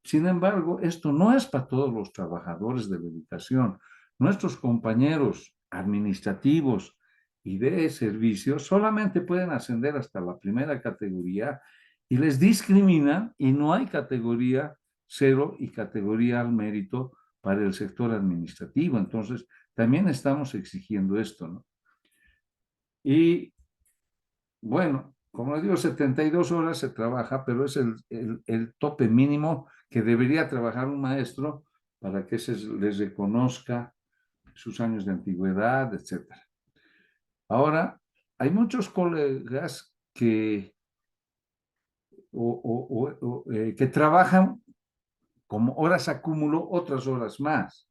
Sin embargo, esto no es para todos los trabajadores de la educación. Nuestros compañeros administrativos y de servicios solamente pueden ascender hasta la primera categoría y les discriminan y no hay categoría cero y categoría al mérito para el sector administrativo. Entonces, también estamos exigiendo esto, ¿no? Y bueno, como les digo, 72 horas se trabaja, pero es el tope mínimo que debería trabajar un maestro para que se les reconozca sus años de antigüedad, etc. Ahora, hay muchos colegas que trabajan como horas acúmulo, otras horas más.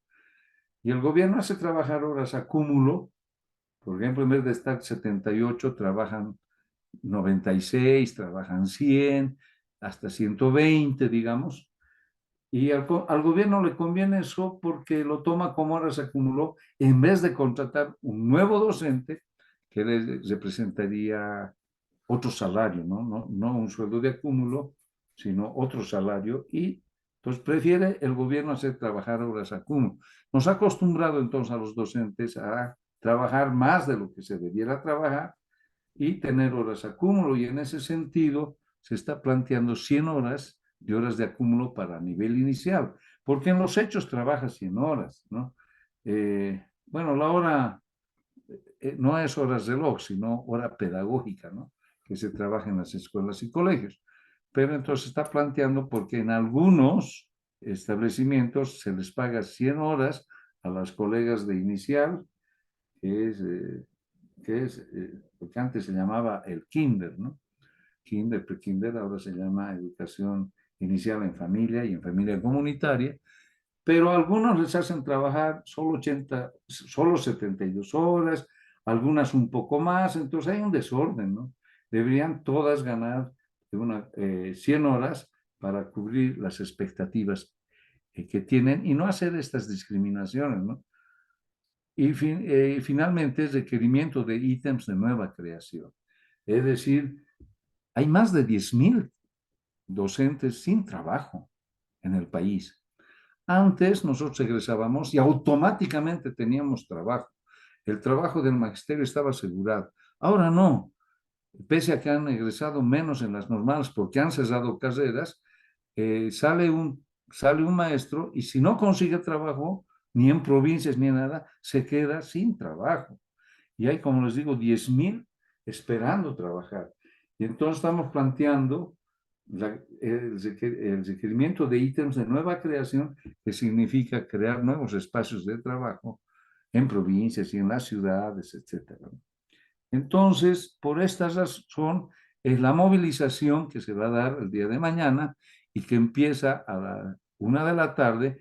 Y el gobierno hace trabajar horas acúmulo, por ejemplo, en vez de estar 78, trabajan 96, trabajan 100, hasta 120, digamos. Y al gobierno le conviene eso porque lo toma como horas acumuló, en vez de contratar un nuevo docente que le representaría otro salario, no un sueldo de acúmulo, sino otro salario. Y entonces prefiere el gobierno hacer trabajar horas acúmulo. Nos ha acostumbrado entonces a los docentes a trabajar más de lo que se debiera trabajar y tener horas acúmulo. Y en ese sentido se está planteando 100 horas de horas de acúmulo para nivel inicial, porque en los hechos trabaja 100 horas, ¿no? Bueno, la hora no es horas reloj, sino hora pedagógica, ¿no? Que se trabaja en las escuelas y colegios. Pero entonces está planteando porque en algunos establecimientos se les paga 100 horas a las colegas de inicial, que es lo que antes se llamaba el kinder, ¿no? Kinder, pre-kinder, ahora se llama educación inicial en familia y en familia comunitaria, pero a algunos les hacen trabajar solo 72 horas, algunas un poco más, entonces hay un desorden, ¿no? Deberían todas ganar 100 horas para cubrir las expectativas que tienen y no hacer estas discriminaciones, ¿no? Y finalmente, el requerimiento de ítems de nueva creación. Es decir, hay más de 10.000 docentes sin trabajo en el país. Antes nosotros egresábamos y automáticamente teníamos trabajo. El trabajo del magisterio estaba asegurado. Ahora no. Pese a que han egresado menos en las normales porque han cerrado carreras, sale un maestro y si no consigue trabajo, ni en provincias ni en nada, se queda sin trabajo. Y hay, como les digo, 10.000 esperando trabajar. Y entonces estamos planteando el requerimiento de ítems de nueva creación, que significa crear nuevos espacios de trabajo en provincias y en las ciudades, etc. Entonces, por esta razón, es la movilización que se va a dar el día de mañana y que empieza a la 1 de la tarde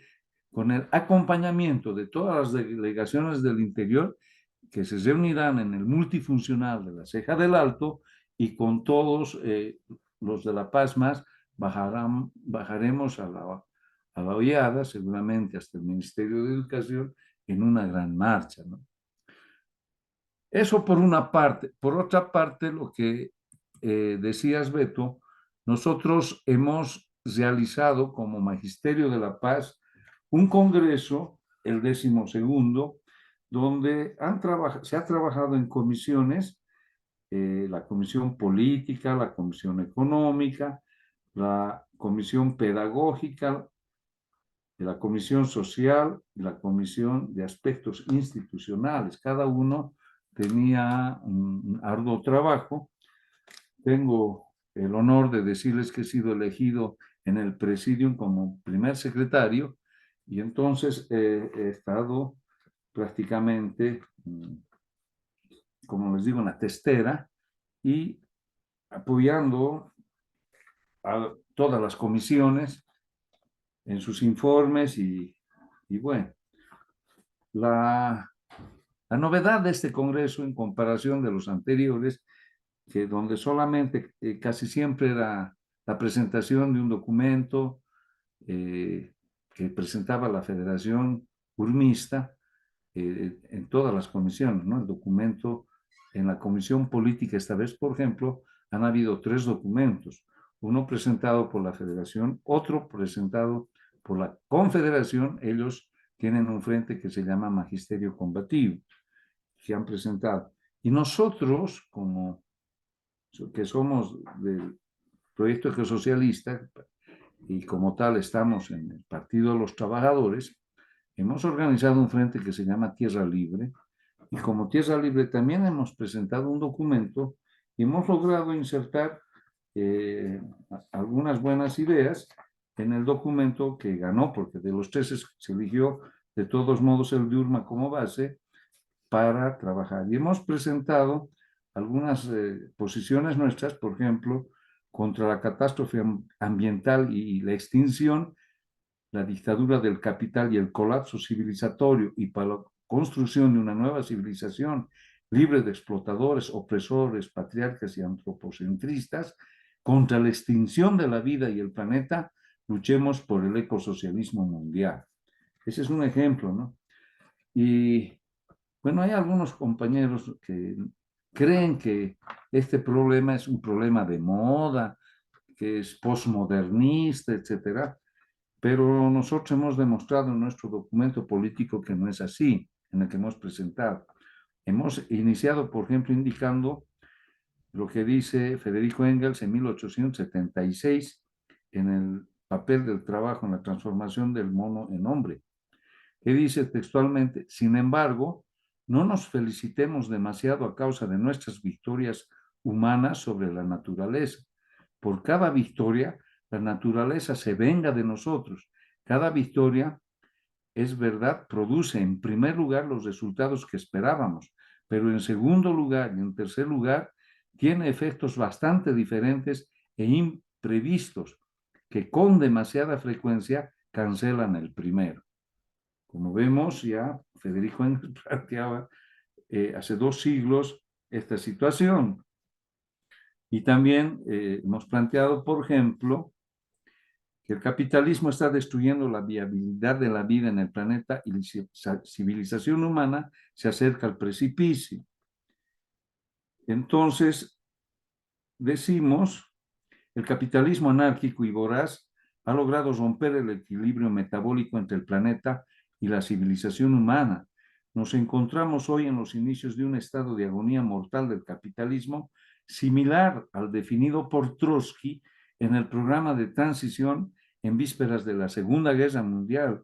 con el acompañamiento de todas las delegaciones del interior que se reunirán en el multifuncional de la Ceja del Alto y con todos los de La Paz más bajaremos a la Hollada, seguramente hasta el Ministerio de Educación, en una gran marcha, ¿no? Eso por una parte. Por otra parte, lo que decías, Beto, nosotros hemos realizado como Magisterio de La Paz un congreso, el 12º, donde se ha trabajado en comisiones, la comisión política, la comisión económica, la comisión pedagógica, la comisión social y la comisión de aspectos institucionales. Cada uno tenía un arduo trabajo. Tengo el honor de decirles que he sido elegido en el presidium como primer secretario y entonces he estado prácticamente, como les digo, en la testera y apoyando a todas las comisiones en sus informes y bueno, la novedad de este Congreso en comparación de los anteriores, que donde solamente casi siempre era la presentación de un documento que presentaba la Federación Urmista en todas las comisiones, ¿no? El documento en la Comisión Política, esta vez, por ejemplo, han habido 3 documentos, uno presentado por la Federación, otro presentado por la Confederación. Ellos tienen un frente que se llama Magisterio Combativo, que han presentado. Y nosotros, como que somos del Proyecto Ecosocialista y como tal estamos en el Partido de los Trabajadores, hemos organizado un frente que se llama Tierra Libre, y como Tierra Libre también hemos presentado un documento y hemos logrado insertar algunas buenas ideas en el documento que ganó, porque de los 3 se eligió de todos modos el de URMA como base para trabajar. Y hemos presentado algunas posiciones nuestras, por ejemplo, contra la catástrofe ambiental y la extinción, la dictadura del capital y el colapso civilizatorio, y para la construcción de una nueva civilización libre de explotadores, opresores, patriarcas y antropocentristas, contra la extinción de la vida y el planeta, luchemos por el ecosocialismo mundial. Ese es un ejemplo, ¿no? Y bueno, hay algunos compañeros que creen que este problema es un problema de moda, que es postmodernista, etcétera, pero nosotros hemos demostrado en nuestro documento político que no es así, en el que hemos presentado. Hemos iniciado, por ejemplo, indicando lo que dice Federico Engels en 1876 en el papel del trabajo en la transformación del mono en hombre, que dice textualmente: sin embargo, no nos felicitemos demasiado a causa de nuestras victorias humanas sobre la naturaleza. Por cada victoria, la naturaleza se venga de nosotros. Cada victoria, es verdad, produce en primer lugar los resultados que esperábamos, pero en segundo lugar y en tercer lugar tiene efectos bastante diferentes e imprevistos que con demasiada frecuencia cancelan el primero. Como vemos, ya Federico Engels planteaba hace 2 siglos esta situación. Y también hemos planteado, por ejemplo, que el capitalismo está destruyendo la viabilidad de la vida en el planeta y la civilización humana se acerca al precipicio. Entonces, decimos, el capitalismo anárquico y voraz ha logrado romper el equilibrio metabólico entre el planeta y la civilización humana. Nos encontramos hoy en los inicios de un estado de agonía mortal del capitalismo, similar al definido por Trotsky en el programa de transición en vísperas de la Segunda Guerra Mundial,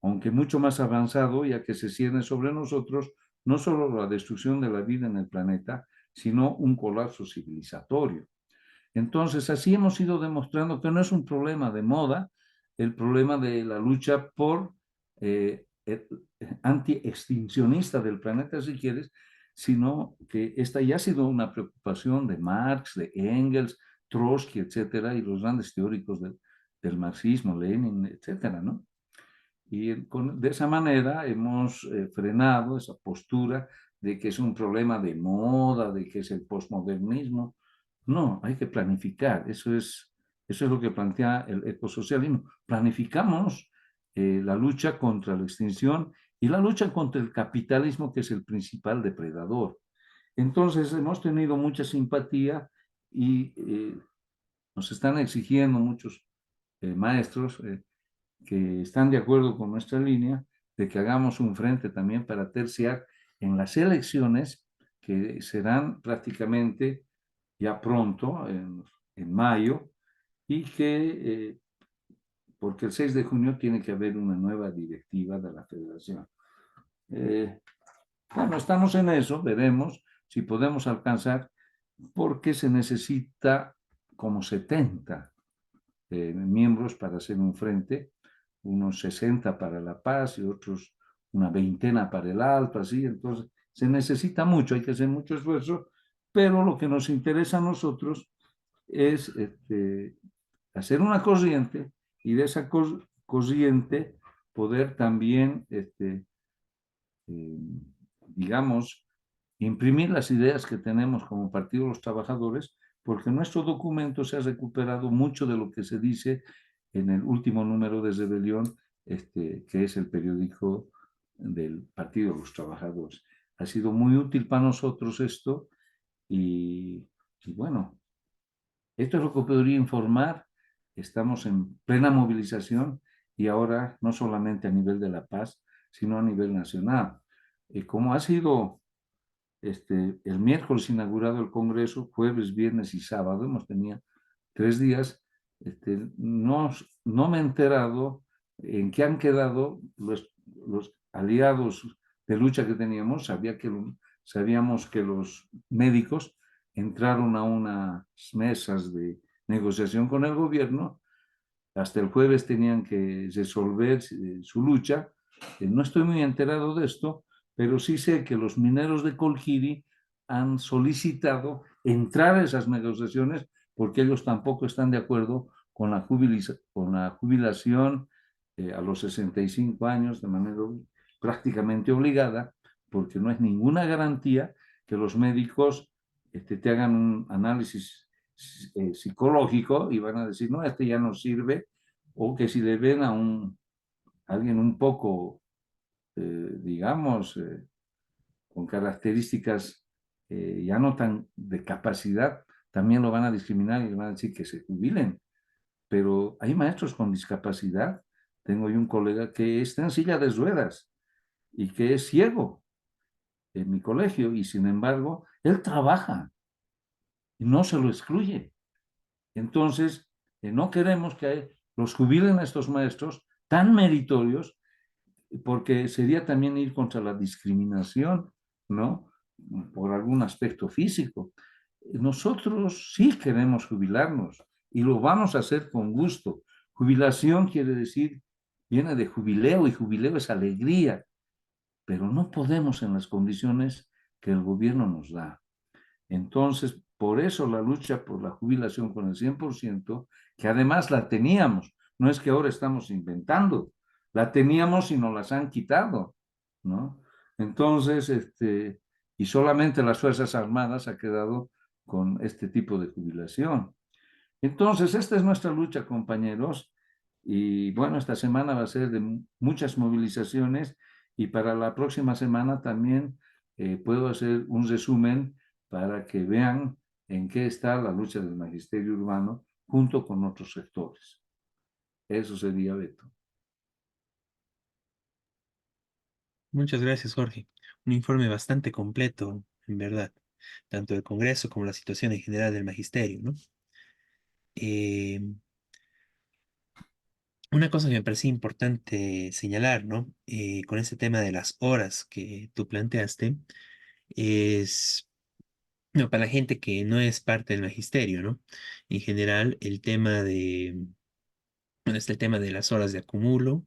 aunque mucho más avanzado, ya que se cierne sobre nosotros no solo la destrucción de la vida en el planeta, sino un colapso civilizatorio. Entonces, así hemos ido demostrando que no es un problema de moda, el problema de la lucha por anti-extincionista del planeta, si quieres, sino que esta ya ha sido una preocupación de Marx, de Engels, Trotsky, etcétera, y los grandes teóricos del marxismo, Lenin, etcétera, ¿no? Y de esa manera hemos frenado esa postura de que es un problema de moda, de que es el posmodernismo. No, hay que planificar. Eso es lo que plantea el ecosocialismo. Planificamos la lucha contra la extinción y la lucha contra el capitalismo, que es el principal depredador. Entonces, hemos tenido mucha simpatía y nos están exigiendo muchos maestros que están de acuerdo con nuestra línea de que hagamos un frente también para terciar en las elecciones que serán prácticamente ya pronto, en mayo, y que, porque el 6 de junio tiene que haber una nueva directiva de la federación. Bueno, estamos en eso, veremos si podemos alcanzar, porque se necesita como 70 miembros para hacer un frente, unos 60 para la paz y otros una veintena para el ALPA, así. Entonces se necesita mucho, hay que hacer mucho esfuerzo, pero lo que nos interesa a nosotros es hacer una corriente y de esa corriente poder también, eh, digamos, imprimir las ideas que tenemos como Partido de los Trabajadores, porque en nuestro documento se ha recuperado mucho de lo que se dice en el último número de Rebelión, que es el periódico del Partido de los Trabajadores. Ha sido muy útil para nosotros esto y bueno, esto es lo que podría informar. Estamos en plena movilización y ahora no solamente a nivel de La Paz, sino a nivel nacional. Como ha sido el miércoles inaugurado el Congreso, jueves, viernes y sábado, hemos tenido 3 días, no me he enterado en qué han quedado los aliados de lucha que teníamos. Sabíamos que los médicos entraron a unas mesas de negociación con el gobierno. Hasta el jueves tenían que resolver su lucha. No estoy muy enterado de esto, pero sí sé que los mineros de Colquiri han solicitado entrar a esas negociaciones porque ellos tampoco están de acuerdo con la jubilación a los 65 años de manera prácticamente obligada, porque no es ninguna garantía que los médicos te hagan un análisis psicológico y van a decir, no, este ya no sirve, o que si le ven a alguien un poco, digamos, con características ya no tan de capacidad, también lo van a discriminar y le van a decir que se jubilen. Pero hay maestros con discapacidad. Tengo yo un colega que está en silla de ruedas y que es ciego en mi colegio y sin embargo él trabaja y no se lo excluye. Entonces, no queremos que los jubilen a estos maestros tan meritorios, porque sería también ir contra la discriminación, ¿no? Por algún aspecto físico. Nosotros sí queremos jubilarnos y lo vamos a hacer con gusto. Jubilación quiere decir, viene de jubileo y jubileo es alegría, pero no podemos en las condiciones que el gobierno nos da. Entonces, por eso la lucha por la jubilación con el 100%, que además la teníamos, no es que ahora estamos inventando, la teníamos y nos las han quitado, ¿no? Entonces, y solamente las Fuerzas Armadas ha quedado con este tipo de jubilación. Entonces, esta es nuestra lucha, compañeros, y bueno, esta semana va a ser de muchas movilizaciones y para la próxima semana también puedo hacer un resumen para que vean en qué está la lucha del magisterio urbano junto con otros sectores. Eso sería, Beto. Muchas gracias, Jorge. Un informe bastante completo, en verdad, tanto del Congreso como la situación en general del magisterio, ¿no? Eh, una cosa que me parece importante señalar, ¿no? Con este tema de las horas que tú planteaste, es, no, para la gente que no es parte del magisterio, ¿no? En general, el tema de bueno, está el tema de las horas de acúmulo,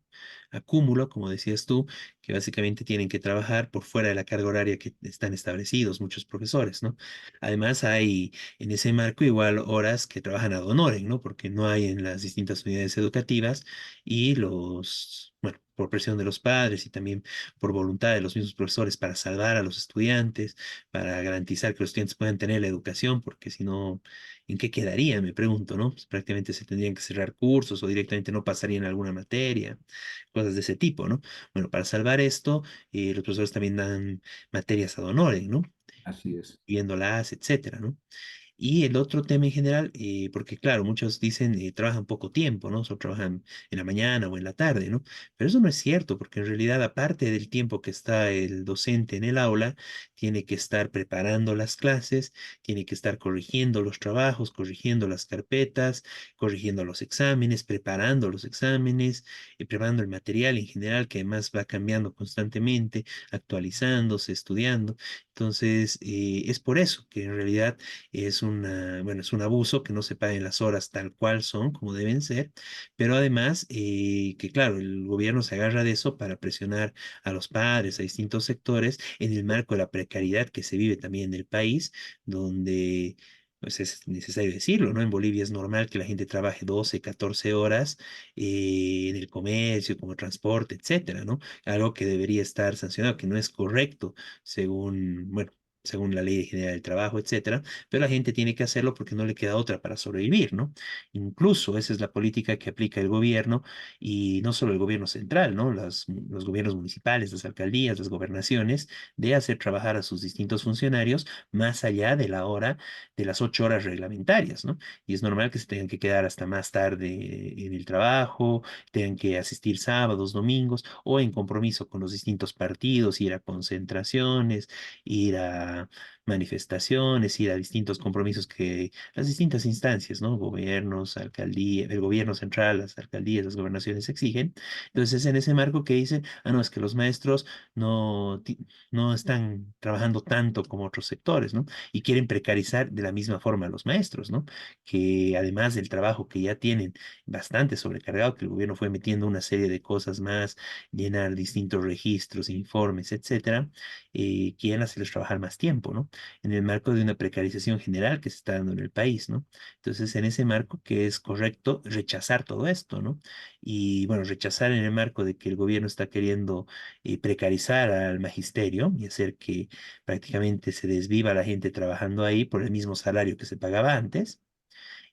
como decías tú, que básicamente tienen que trabajar por fuera de la carga horaria que están establecidos muchos profesores, ¿no? Además, hay en ese marco igual horas que trabajan ad honorem, ¿no? Porque no hay en las distintas unidades educativas y bueno, por presión de los padres y también por voluntad de los mismos profesores para salvar a los estudiantes, para garantizar que los estudiantes puedan tener la educación, porque si no ¿en qué quedaría? Me pregunto, ¿no? Pues prácticamente se tendrían que cerrar cursos o directamente no pasarían alguna materia, cosas de ese tipo, ¿no? Bueno, para salvar esto, los profesores también dan materias ad honorem, ¿no? Así es. Viéndolas, etcétera, ¿no? Y el otro tema en general, porque claro, muchos dicen trabajan poco tiempo, ¿no? Solo trabajan en la mañana o en la tarde, ¿no? Pero eso no es cierto, porque en realidad, aparte del tiempo que está el docente en el aula, tiene que estar preparando las clases, tiene que estar corrigiendo los trabajos, corrigiendo las carpetas, corrigiendo los exámenes, preparando los exámenes, preparando el material en general, que además va cambiando constantemente, actualizándose, estudiando. Entonces, es por eso que en realidad bueno, es un abuso que no se paguen las horas tal cual son, como deben ser, pero además que claro, el gobierno se agarra de eso para presionar a los padres, a distintos sectores, en el marco de la precariedad que se vive también en el país, donde pues es necesario decirlo, ¿no? En Bolivia es normal que la gente trabaje 12, 14 horas en el comercio, como transporte, etcétera, ¿no? Algo que debería estar sancionado, que no es correcto según, bueno, según la Ley General del Trabajo, etcétera, pero la gente tiene que hacerlo porque no le queda otra para sobrevivir, ¿no? Incluso esa es la política que aplica el gobierno y no solo el gobierno central, ¿no? Los gobiernos municipales, las alcaldías, las gobernaciones, de hacer trabajar a sus distintos funcionarios más allá de la hora de las 8 horas reglamentarias, ¿no? Y es normal que se tengan que quedar hasta más tarde en el trabajo, tengan que asistir sábados, domingos o en compromiso con los distintos partidos, ir a concentraciones, ir a manifestaciones, ir a distintos compromisos que las distintas instancias, ¿no? Gobiernos, alcaldía, el gobierno central, las alcaldías, las gobernaciones exigen. Entonces es en ese marco que dicen, ah, no, es que los maestros no están trabajando tanto como otros sectores, ¿no? Y quieren precarizar de la misma forma a los maestros, ¿no? Que además del trabajo que ya tienen bastante sobrecargado, que el gobierno fue metiendo una serie de cosas más, llenar distintos registros, informes, etcétera, quieren hacerles trabajar más tiempo, ¿no? En el marco de una precarización general que se está dando en el país, ¿no? Entonces, en ese marco que es correcto rechazar todo esto, ¿no? Y bueno, rechazar en el marco de que el gobierno está queriendo precarizar al magisterio y hacer que prácticamente se desviva la gente trabajando ahí por el mismo salario que se pagaba antes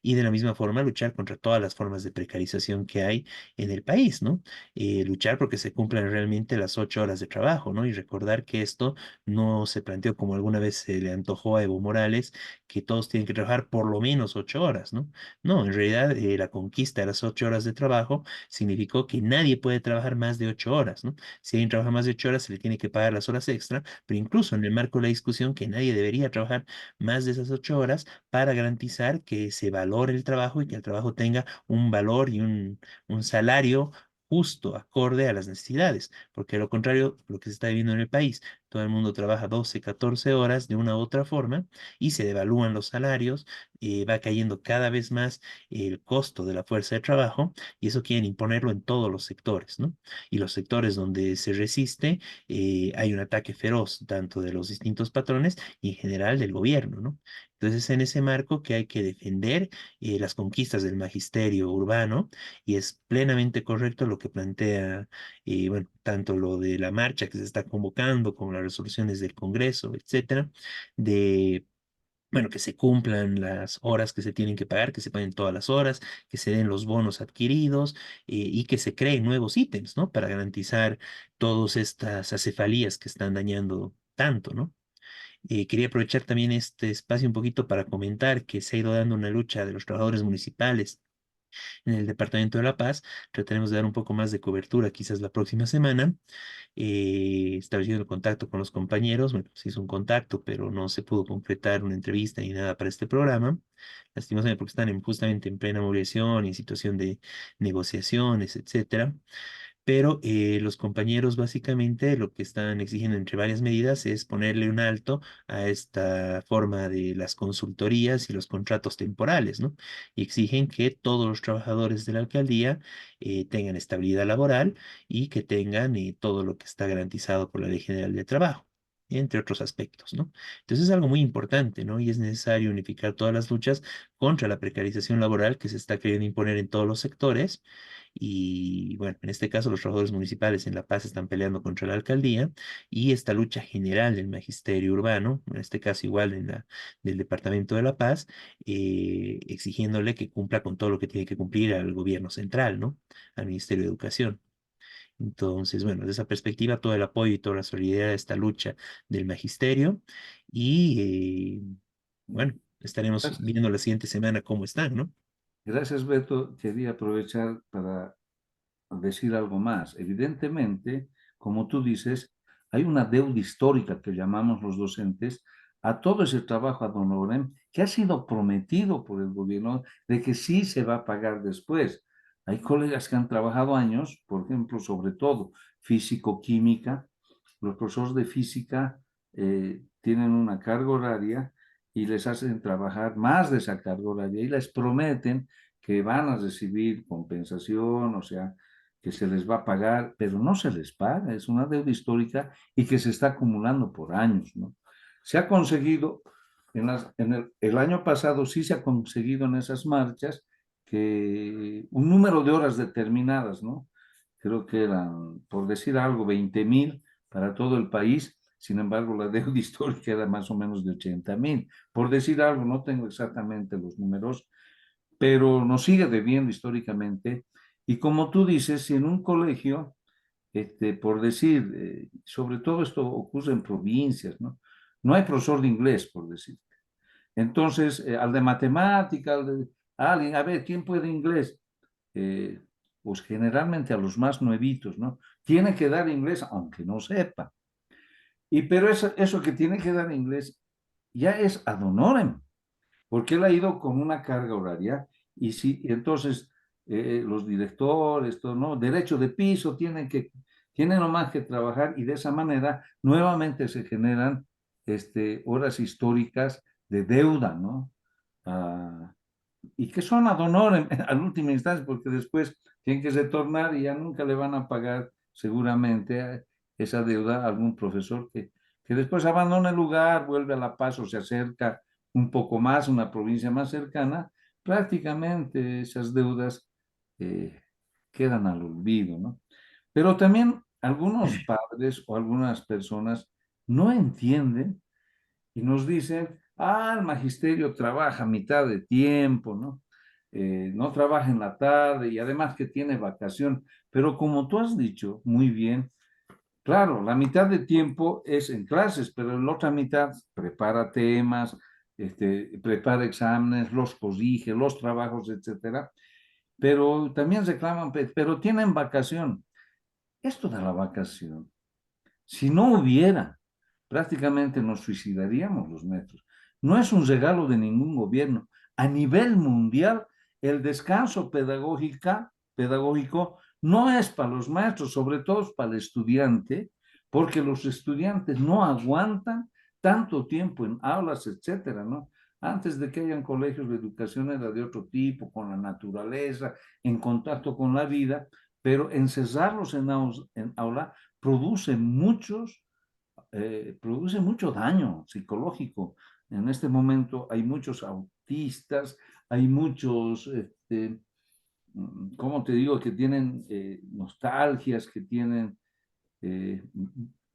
y de la misma forma luchar contra todas las formas de precarización que hay en el país, ¿no? Luchar porque se cumplan realmente las 8 horas de trabajo, ¿no? Y recordar que esto no se planteó como alguna vez se le antojó a Evo Morales, que todos tienen que trabajar por lo menos 8 horas, ¿no? No, en realidad la conquista de las 8 horas de trabajo significó que nadie puede trabajar más de 8 horas, ¿no? Si alguien trabaja más de 8 horas, se le tiene que pagar las horas extra, pero incluso en el marco de la discusión que nadie debería trabajar más de esas 8 horas para garantizar que se valore el trabajo y que el trabajo tenga un valor y un salario justo, acorde a las necesidades, porque de lo contrario, lo que se está viviendo en el país, todo el mundo trabaja 12, 14 horas de una u otra forma y se devalúan los salarios, va cayendo cada vez más el costo de la fuerza de trabajo y eso quieren imponerlo en todos los sectores, ¿no? Y los sectores donde se resiste, hay un ataque feroz tanto de los distintos patrones y en general del gobierno, ¿no? Entonces, en ese marco que hay que defender las conquistas del magisterio urbano y es plenamente correcto lo que plantea, bueno, tanto lo de la marcha que se está convocando como las resoluciones del Congreso, etcétera, de, bueno, que se cumplan las horas que se tienen que pagar, que se paguen todas las horas, que se den los bonos adquiridos y que se creen nuevos ítems, ¿no? Para garantizar todas estas acefalías que están dañando tanto, ¿no? Quería aprovechar también este espacio un poquito para comentar que se ha ido dando una lucha de los trabajadores municipales en el Departamento de La Paz. Trataremos de dar un poco más de cobertura quizás la próxima semana, estableciendo contacto con los compañeros. Bueno, se hizo un contacto, pero no se pudo concretar una entrevista ni nada para este programa. Lastimosamente porque están justamente en plena movilización y en situación de negociaciones, etcétera. Pero los compañeros básicamente lo que están exigiendo entre varias medidas es ponerle un alto a esta forma de las consultorías y los contratos temporales, ¿no? Y exigen que todos los trabajadores de la alcaldía tengan estabilidad laboral y que tengan todo lo que está garantizado por la Ley General de Trabajo, entre otros aspectos, ¿no? Entonces es algo muy importante, ¿no? Y es necesario unificar todas las luchas contra la precarización laboral que se está queriendo imponer en todos los sectores y bueno, en este caso los trabajadores municipales en La Paz están peleando contra la alcaldía y esta lucha general del magisterio urbano, en este caso igual en del Departamento de La Paz, exigiéndole que cumpla con todo lo que tiene que cumplir al gobierno central, ¿no? Al Ministerio de Educación. Entonces, bueno, desde esa perspectiva, todo el apoyo y toda la solidaridad a esta lucha del magisterio y bueno, estaremos Gracias, viendo la siguiente semana cómo están, ¿no? gracias, Beto. Quería aprovechar para decir algo más. Evidentemente, como tú dices, hay una deuda histórica que llamamos los docentes a todo ese trabajo ad honorem que ha sido prometido por el gobierno de que sí se va a pagar después. Hay colegas que han trabajado años, por ejemplo, sobre todo físico-química. Los profesores de física tienen una carga horaria y les hacen trabajar más de esa carga horaria y les prometen que van a recibir compensación, o sea, que se les va a pagar, pero no se les paga, es una deuda histórica y que se está acumulando por años, ¿no? Se ha conseguido el año pasado sí se ha conseguido en esas marchas que un número de horas determinadas, ¿no? Creo que eran, por decir algo, 20.000 para todo el país. Sin embargo, la deuda histórica era más o menos de 80.000. Por decir algo, no tengo exactamente los números, pero nos sigue debiendo históricamente. Y como tú dices, si en un colegio, por decir, sobre todo esto ocurre en provincias, ¿no? No hay profesor de inglés, por decir. Entonces, al de matemática, alguien, a ver, ¿quién puede inglés? Eh, pues generalmente a los más nuevitos, ¿no? Tiene que dar inglés, aunque no sepa. Pero eso que tiene que dar inglés ya es ad honorem, porque él ha ido con una carga horaria y entonces los directores, todo, ¿no? Derecho de piso, tienen nomás que trabajar y de esa manera nuevamente se generan horas históricas de deuda, ¿no? Ah, y que son ad honorem al último instancia, porque después tienen que retornar y ya nunca le van a pagar seguramente esa deuda a algún profesor que después abandona el lugar, vuelve a La Paz o se acerca un poco más, una provincia más cercana, prácticamente esas deudas eh, quedan al olvido, ¿no? Pero también algunos padres o algunas personas no entienden y nos dicen, el magisterio trabaja mitad de tiempo, ¿no? No trabaja en la tarde y además que tiene vacación. Pero como tú has dicho muy bien, claro, la mitad de tiempo es en clases, pero la otra mitad prepara temas, prepara exámenes, los corrige, los trabajos, etcétera. Pero también reclaman, pero tienen vacación. Esto de la vacación, si no hubiera, prácticamente nos suicidaríamos los maestros. No es un regalo de ningún gobierno. A nivel mundial, el descanso pedagógico no es para los maestros, sobre todo es para el estudiante, porque los estudiantes no aguantan tanto tiempo en aulas, etcétera, ¿no? Antes de que hayan colegios, la educación era de otro tipo, con la naturaleza, en contacto con la vida, pero encerrarlos en aula produce mucho daño psicológico. En este momento hay muchos autistas, hay muchos, ¿cómo te digo? Que tienen nostalgias, que tienen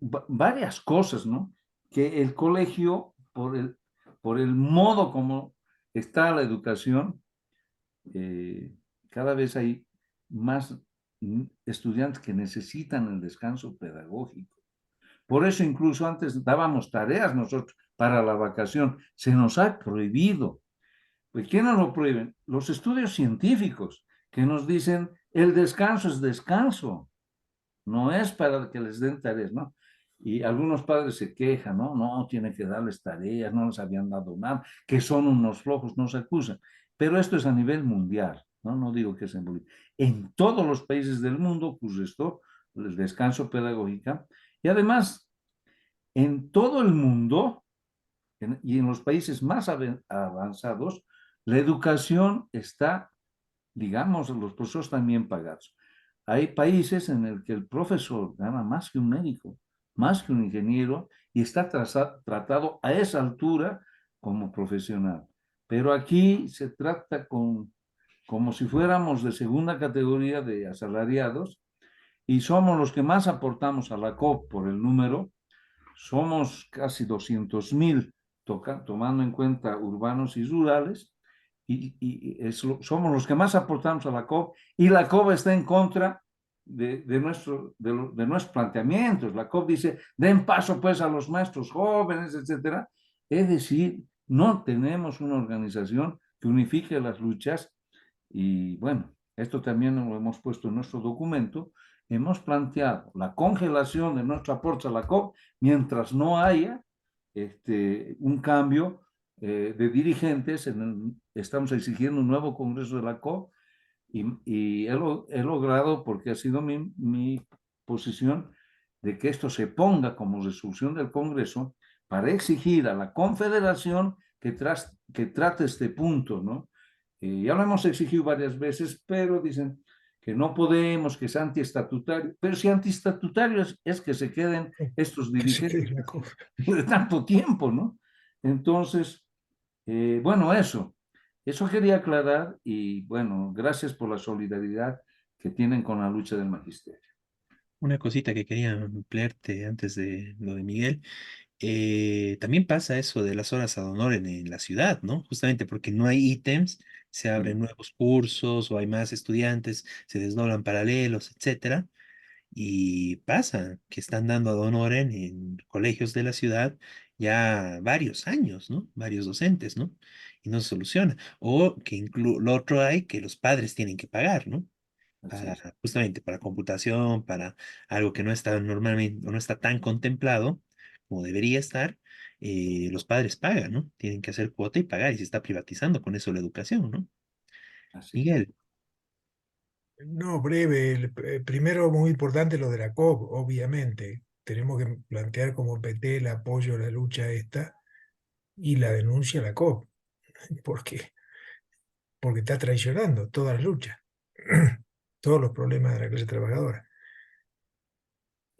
varias cosas, ¿no? Que el colegio, por el modo como está la educación, cada vez hay más estudiantes que necesitan el descanso pedagógico. Por eso incluso antes dábamos tareas nosotros para la vacación. Se nos ha prohibido. Pues ¿quiénes lo prohíben? Los estudios científicos que nos dicen el descanso es descanso, no es para que les den tareas, ¿no? Y algunos padres se quejan, ¿no? No, tienen que darles tareas, no les habían dado nada, que son unos flojos, nos acusan. Pero esto es a nivel mundial, ¿no? No digo que es en Bolivia. En todos los países del mundo ocurre esto, el descanso pedagógico. Y además, en todo el mundo y en los países más avanzados, la educación está, digamos, los profesores están bien pagados. Hay países en el que el profesor gana más que un médico, más que un ingeniero, y está tratado a esa altura como profesional. Pero aquí se trata como si fuéramos de segunda categoría de asalariados, y somos los que más aportamos a la COP por el número. Somos casi 200.000, tomando en cuenta urbanos y rurales, somos los que más aportamos a la COP, y la COP está en contra de nuestros planteamientos. La COP dice, den paso pues a los maestros jóvenes, etcétera. Es decir, no tenemos una organización que unifique las luchas, y bueno, esto también lo hemos puesto en nuestro documento. Hemos planteado la congelación de nuestro aporte a la COP mientras no haya un cambio de dirigentes. Estamos exigiendo un nuevo congreso de la COP y he logrado, porque ha sido mi posición, de que esto se ponga como resolución del Congreso para exigir a la Confederación que trate este punto, ¿no? Ya lo hemos exigido varias veces, pero dicen que no podemos, que es antiestatutario. Pero si antiestatutario es que se queden estos Que se quede dirigentes la cosa. de tanto tiempo, ¿no? Entonces, Bueno, eso quería aclarar y bueno, gracias por la solidaridad que tienen con la lucha del magisterio. Una cosita que quería ampliarte antes de lo de Miguel. También pasa eso de las horas ad honorem en la ciudad, ¿no? Justamente porque no hay ítems, se abren nuevos cursos o hay más estudiantes, se desdoblan paralelos, etcétera. Y pasa que están dando ad honorem en colegios de la ciudad ya varios años, ¿no? Varios docentes, ¿no? Y no se soluciona. O que lo otro hay que los padres tienen que pagar, ¿no? Así Para, es, justamente para computación, para algo que no está normalmente, o no está tan contemplado como debería estar, los padres pagan, ¿no? Tienen que hacer cuota y pagar, y se está privatizando con eso la educación, ¿no? así es. Miguel, No, breve. Primero, muy importante lo de la COP, obviamente. Tenemos que plantear como PT el apoyo a la lucha esta y la denuncia a la COP, porque, porque está traicionando todas las luchas, todos los problemas de la clase trabajadora.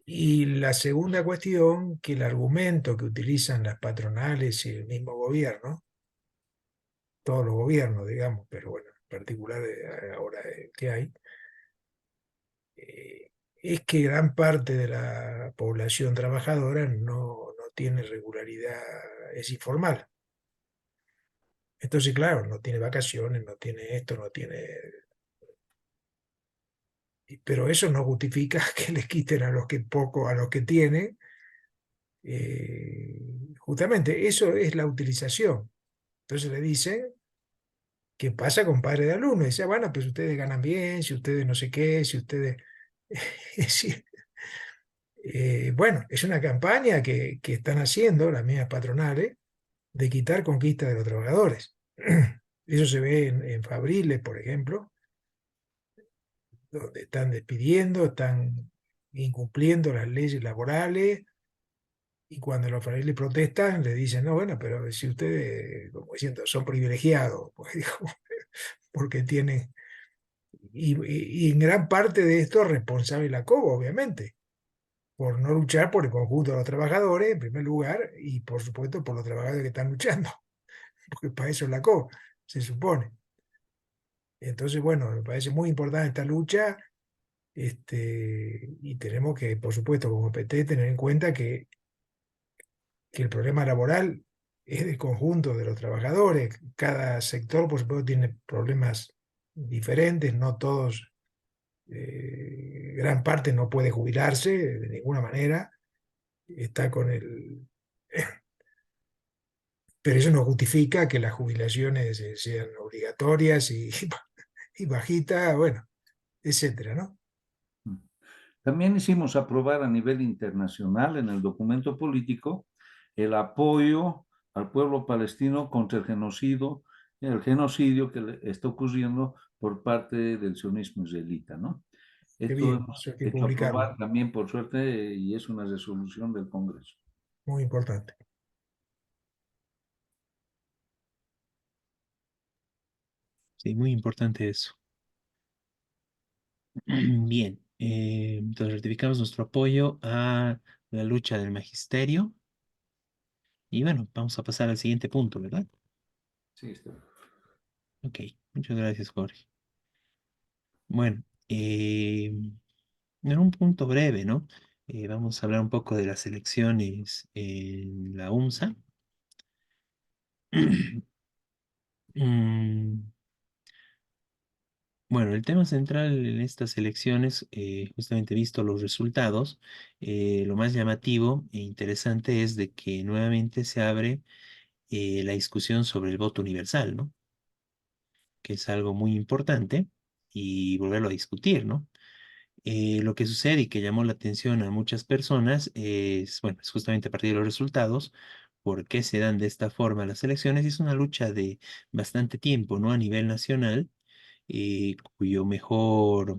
Y la segunda cuestión, que el argumento que utilizan las patronales y el mismo gobierno, todos los gobiernos, digamos, pero bueno, en particular ahora que hay, es que gran parte de la población trabajadora no tiene regularidad, es informal. Entonces, claro, no tiene vacaciones, no tiene esto, no tiene... Pero eso no justifica que les quiten a los que poco, a los que tienen. Justamente eso es la utilización. Entonces le dicen, ¿qué pasa con padre de alumno? Y dice, bueno, pues ustedes ganan bien, si ustedes no sé qué, si ustedes... Es decir, bueno, es una campaña que están haciendo las mismas patronales de quitar conquista de los trabajadores. Eso se ve en Fabriles, por ejemplo, donde están despidiendo, están incumpliendo las leyes laborales, y cuando los Fabriles protestan, le dicen, no, bueno, pero si ustedes, como diciendo, son privilegiados, pues, digo, porque tienen... Y en gran parte de esto es responsable la COBO, obviamente, por no luchar por el conjunto de los trabajadores, en primer lugar, y por supuesto por los trabajadores que están luchando, porque para eso es la COBO, se supone. Entonces, bueno, me parece muy importante esta lucha, y tenemos que, por supuesto, como PT, tener en cuenta que el problema laboral es del conjunto de los trabajadores. Cada sector, por supuesto, tiene problemas diferentes, no todos, gran parte no puede jubilarse de ninguna manera, está con el... Pero eso no justifica que las jubilaciones sean obligatorias y bajitas, bueno, etcétera, ¿no? También hicimos aprobar a nivel internacional en el documento político el apoyo al pueblo palestino contra el genocidio que está ocurriendo por parte del sionismo israelita, ¿no? Qué Esto bien, hemos eso hay que hecho publicarlo, aprobar también por suerte y es una resolución del Congreso. muy importante. sí, muy importante eso. Bien, entonces ratificamos nuestro apoyo a la lucha del magisterio. Y bueno, vamos a pasar al siguiente punto, ¿verdad? Sí, está. Ok, muchas gracias, Jorge. Bueno, en un punto breve, ¿no? Vamos a hablar un poco de las elecciones en la UNSA. Mm, bueno, el tema central en estas elecciones, justamente visto los resultados, lo más llamativo e interesante es de que nuevamente se abre la discusión sobre el voto universal, ¿no? Que es algo muy importante y volverlo a discutir, ¿no? Lo que sucede y que llamó la atención a muchas personas es, bueno, es justamente a partir de los resultados, por qué se dan de esta forma las elecciones. Y es una lucha de bastante tiempo, ¿no? A nivel nacional, cuyo mejor,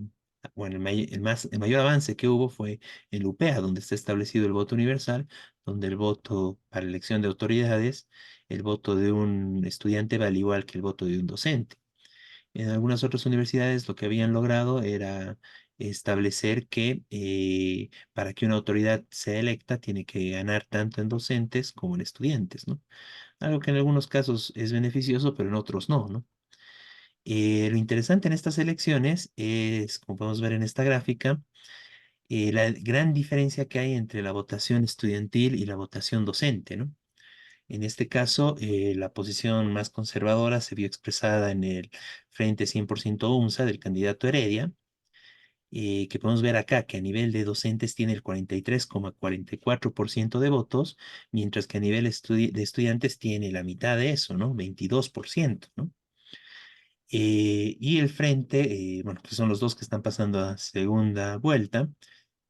bueno, el mayor avance que hubo fue en UPEA, donde está establecido el voto universal, donde el voto para elección de autoridades, el voto de un estudiante vale igual que el voto de un docente. En algunas otras universidades lo que habían logrado era establecer que para que una autoridad sea electa tiene que ganar tanto en docentes como en estudiantes, ¿no? algo que en algunos casos es beneficioso, pero en otros no, ¿no? Lo interesante en estas elecciones es, como podemos ver en esta gráfica, la gran diferencia que hay entre la votación estudiantil y la votación docente, ¿no? En este caso, la posición más conservadora se vio expresada en el Frente 100% UNSA del candidato Heredia, que podemos ver acá que a nivel de docentes tiene el 43,44% de votos, mientras que a nivel de estudiantes tiene la mitad de eso, ¿no? 22%, ¿no? Y el Frente, bueno, que son los dos que están pasando a segunda vuelta,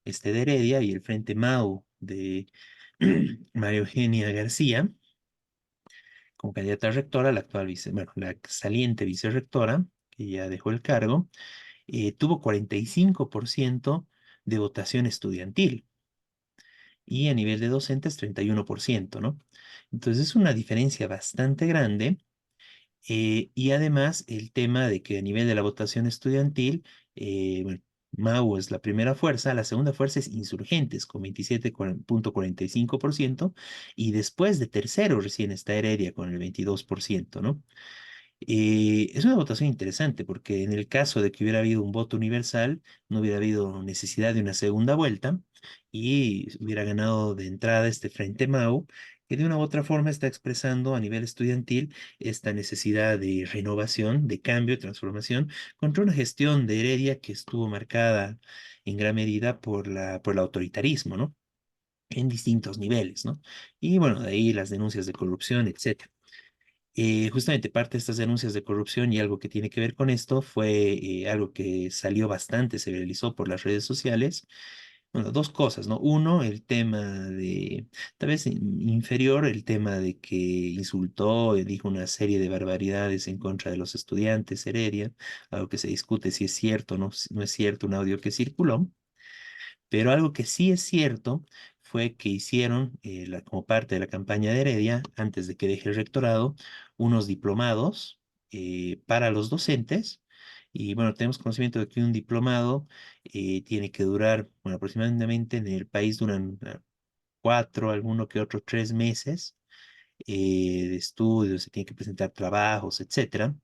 este de Heredia y el Frente MAU de María Eugenia García, como candidata a rectora, la actual bueno, la saliente vicerrectora, que ya dejó el cargo, tuvo 45% de votación estudiantil y a nivel de docentes 31%, ¿no? Entonces es una diferencia bastante grande. Y además el tema de que a nivel de la votación estudiantil, bueno, Mau es la primera fuerza, la segunda fuerza es Insurgentes con 27,45% y después de tercero recién está Heredia con el 22%, ¿no? Es una votación interesante porque en el caso de que hubiera habido un voto universal, no hubiera habido necesidad de una segunda vuelta y hubiera ganado de entrada este Frente Mau, que de una u otra forma está expresando a nivel estudiantil esta necesidad de renovación, de cambio, transformación, contra una gestión de Heredia que estuvo marcada en gran medida por el autoritarismo, ¿no? En distintos niveles, ¿no? Y bueno, de ahí las denuncias de corrupción, etcétera. Justamente parte de estas denuncias de corrupción y algo que tiene que ver con esto fue algo que salió bastante, se viralizó por las redes sociales. Bueno, dos cosas, ¿no? Uno, el tema de, tal vez inferior, el tema de que insultó y dijo una serie de barbaridades en contra de los estudiantes, Heredia, algo que se discute si es cierto o no, no es cierto, un audio que circuló. Pero algo que sí es cierto fue que hicieron, como parte de la campaña de Heredia, antes de que deje el rectorado, unos diplomados para los docentes. Y bueno, tenemos conocimiento de que un diplomado tiene que durar, bueno, aproximadamente en el país duran 4, alguno que otro 3 meses de estudios, se tiene que presentar trabajos, etcétera.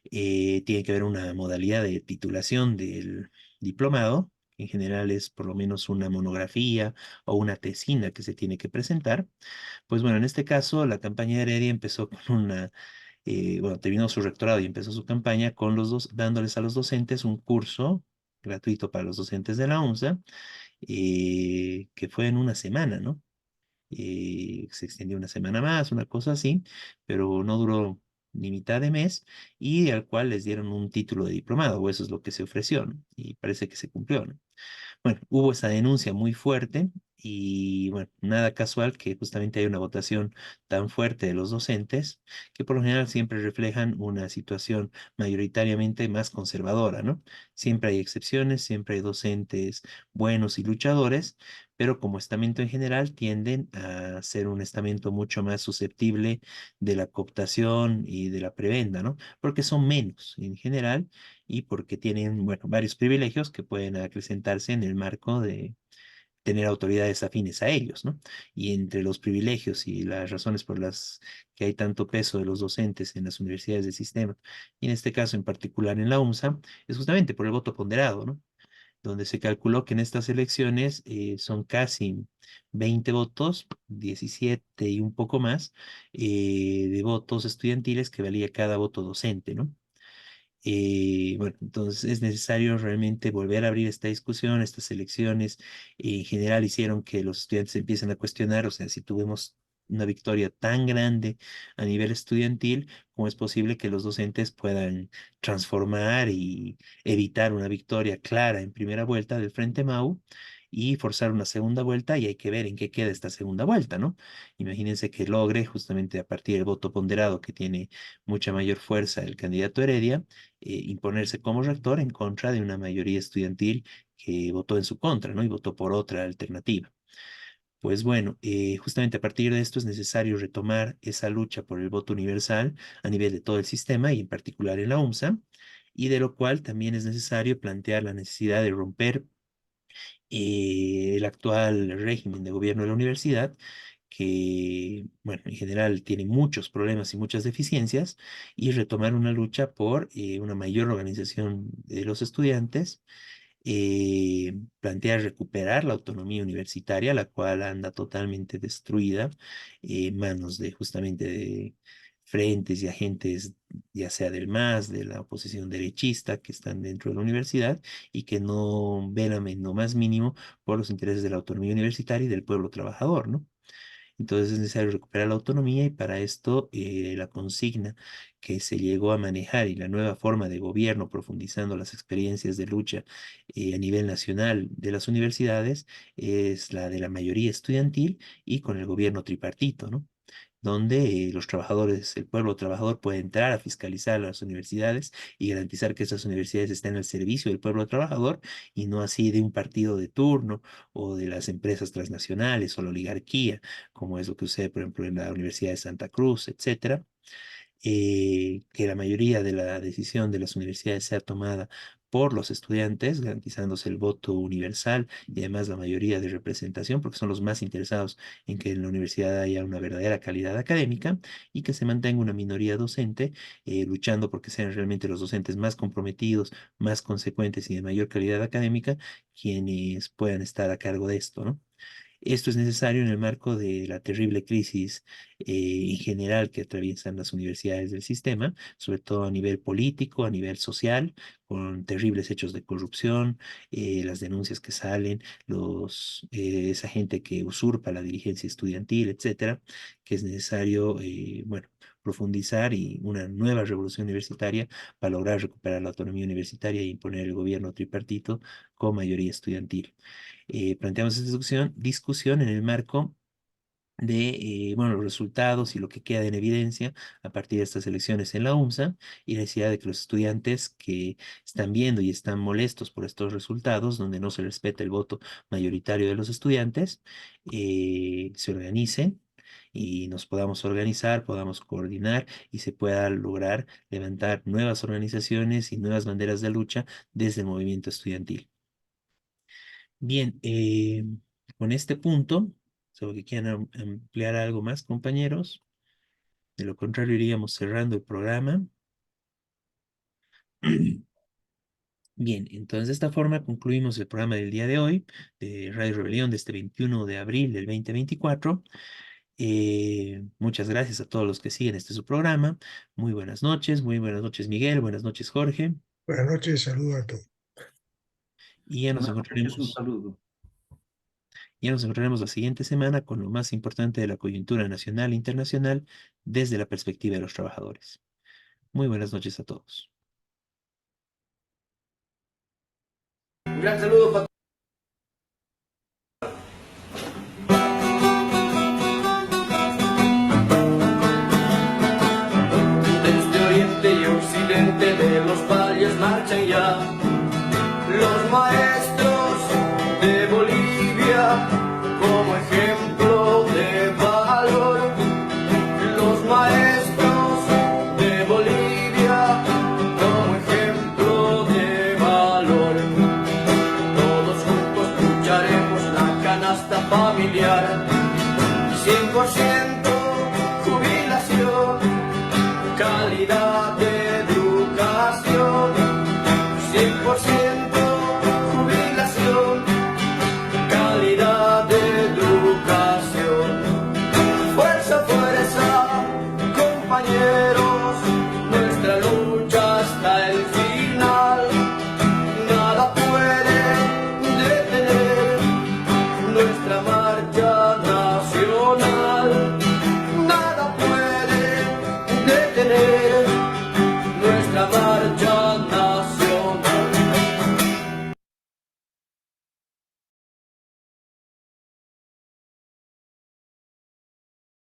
Tiene que haber una modalidad de titulación del diplomado, que en general es por lo menos una monografía o una tesina que se tiene que presentar. Pues bueno, en este caso, la campaña de Heredia empezó con bueno, terminó su rectorado y empezó su campaña con los dos, dándoles a los docentes un curso gratuito para los docentes de la UNSA, que fue en una semana, ¿no? Se extendió una semana más, una cosa así, pero no duró ni mitad de mes y al cual les dieron un título de diplomado, o eso es lo que se ofreció, ¿no? Y parece que se cumplió, ¿no? Bueno, hubo esa denuncia muy fuerte y bueno, nada casual que justamente haya una votación tan fuerte de los docentes que por lo general siempre reflejan una situación mayoritariamente más conservadora, ¿no? Siempre hay excepciones, siempre hay docentes buenos y luchadores, pero como estamento en general tienden a ser un estamento mucho más susceptible de la cooptación y de la prebenda, ¿no? Porque son menos en general y porque tienen, bueno, varios privilegios que pueden acrecentarse en el marco de tener autoridades afines a ellos, ¿no? Y entre los privilegios y las razones por las que hay tanto peso de los docentes en las universidades del sistema, y en este caso en particular en la UNSA, es justamente por el voto ponderado, ¿no? Donde se calculó que en estas elecciones son casi 20 votos, 17 y un poco más, de votos estudiantiles que valía cada voto docente, ¿no? Bueno, entonces es necesario realmente volver a abrir esta discusión. Estas elecciones en general hicieron que los estudiantes empiecen a cuestionar, o sea, si tuvimos una victoria tan grande a nivel estudiantil, ¿cómo es posible que los docentes puedan transformar y evitar una victoria clara en primera vuelta del Frente Mau y forzar una segunda vuelta? Y hay que ver en qué queda esta segunda vuelta, ¿no? Imagínense que logre justamente a partir del voto ponderado que tiene mucha mayor fuerza el candidato Heredia, imponerse como rector en contra de una mayoría estudiantil que votó en su contra, ¿no? Y votó por otra alternativa. Pues bueno, justamente a partir de esto es necesario retomar esa lucha por el voto universal a nivel de todo el sistema y en particular en la UNSA, y de lo cual también es necesario plantear la necesidad de romper el actual régimen de gobierno de la universidad, que, bueno, en general tiene muchos problemas y muchas deficiencias, y retomar una lucha por una mayor organización de los estudiantes, plantea recuperar la autonomía universitaria, la cual anda totalmente destruida en manos de justamente de frentes y agentes, ya sea del MAS, de la oposición derechista, que están dentro de la universidad y que no velan en lo más mínimo por los intereses de la autonomía universitaria y del pueblo trabajador, ¿no? Entonces es necesario recuperar la autonomía, y para esto la consigna que se llegó a manejar y la nueva forma de gobierno, profundizando las experiencias de lucha a nivel nacional de las universidades, es la de la mayoría estudiantil y con el gobierno tripartito, ¿no? Donde los trabajadores, el pueblo trabajador puede entrar a fiscalizar las universidades y garantizar que esas universidades estén al servicio del pueblo trabajador y no así de un partido de turno o de las empresas transnacionales o la oligarquía, como es lo que sucede, por ejemplo, en la Universidad de Santa Cruz, etcétera. Que la mayoría de la decisión de las universidades sea tomada por los estudiantes, garantizándose el voto universal y además la mayoría de representación, porque son los más interesados en que en la universidad haya una verdadera calidad académica, y que se mantenga una minoría docente, luchando porque sean realmente los docentes más comprometidos, más consecuentes y de mayor calidad académica quienes puedan estar a cargo de esto, ¿no? Esto es necesario en el marco de la terrible crisis en general que atraviesan las universidades del sistema, sobre todo a nivel político, a nivel social, con terribles hechos de corrupción, las denuncias que salen, esa gente que usurpa la dirigencia estudiantil, etcétera, que es necesario, bueno, profundizar y una nueva revolución universitaria para lograr recuperar la autonomía universitaria e imponer el gobierno tripartito con mayoría estudiantil. Planteamos esta discusión en el marco de bueno, los resultados y lo que queda en evidencia a partir de estas elecciones en la UNSA, y la necesidad de que los estudiantes que están viendo y están molestos por estos resultados, donde no se respeta el voto mayoritario de los estudiantes, se organicen y nos podamos organizar, podamos coordinar y se pueda lograr levantar nuevas organizaciones y nuevas banderas de lucha desde el movimiento estudiantil. Bien, con este punto, solo que quieran ampliar algo más, compañeros. De lo contrario, iríamos cerrando el programa. Bien, entonces de esta forma concluimos el programa del día de hoy, de Radio Rebelión, de este 21 de abril del 2024. Muchas gracias a todos los que siguen este su programa. Muy buenas noches Miguel, buenas noches Jorge, Buenas noches, saludos a todos. y ya nos Buenas noches, un encontraremos. saludo. Ya nos encontraremos la siguiente semana con lo más importante de la coyuntura nacional e internacional desde la perspectiva de los trabajadores. Muy buenas noches a todos. Un gran saludo para desde oriente y occidente de los valles marchan ya.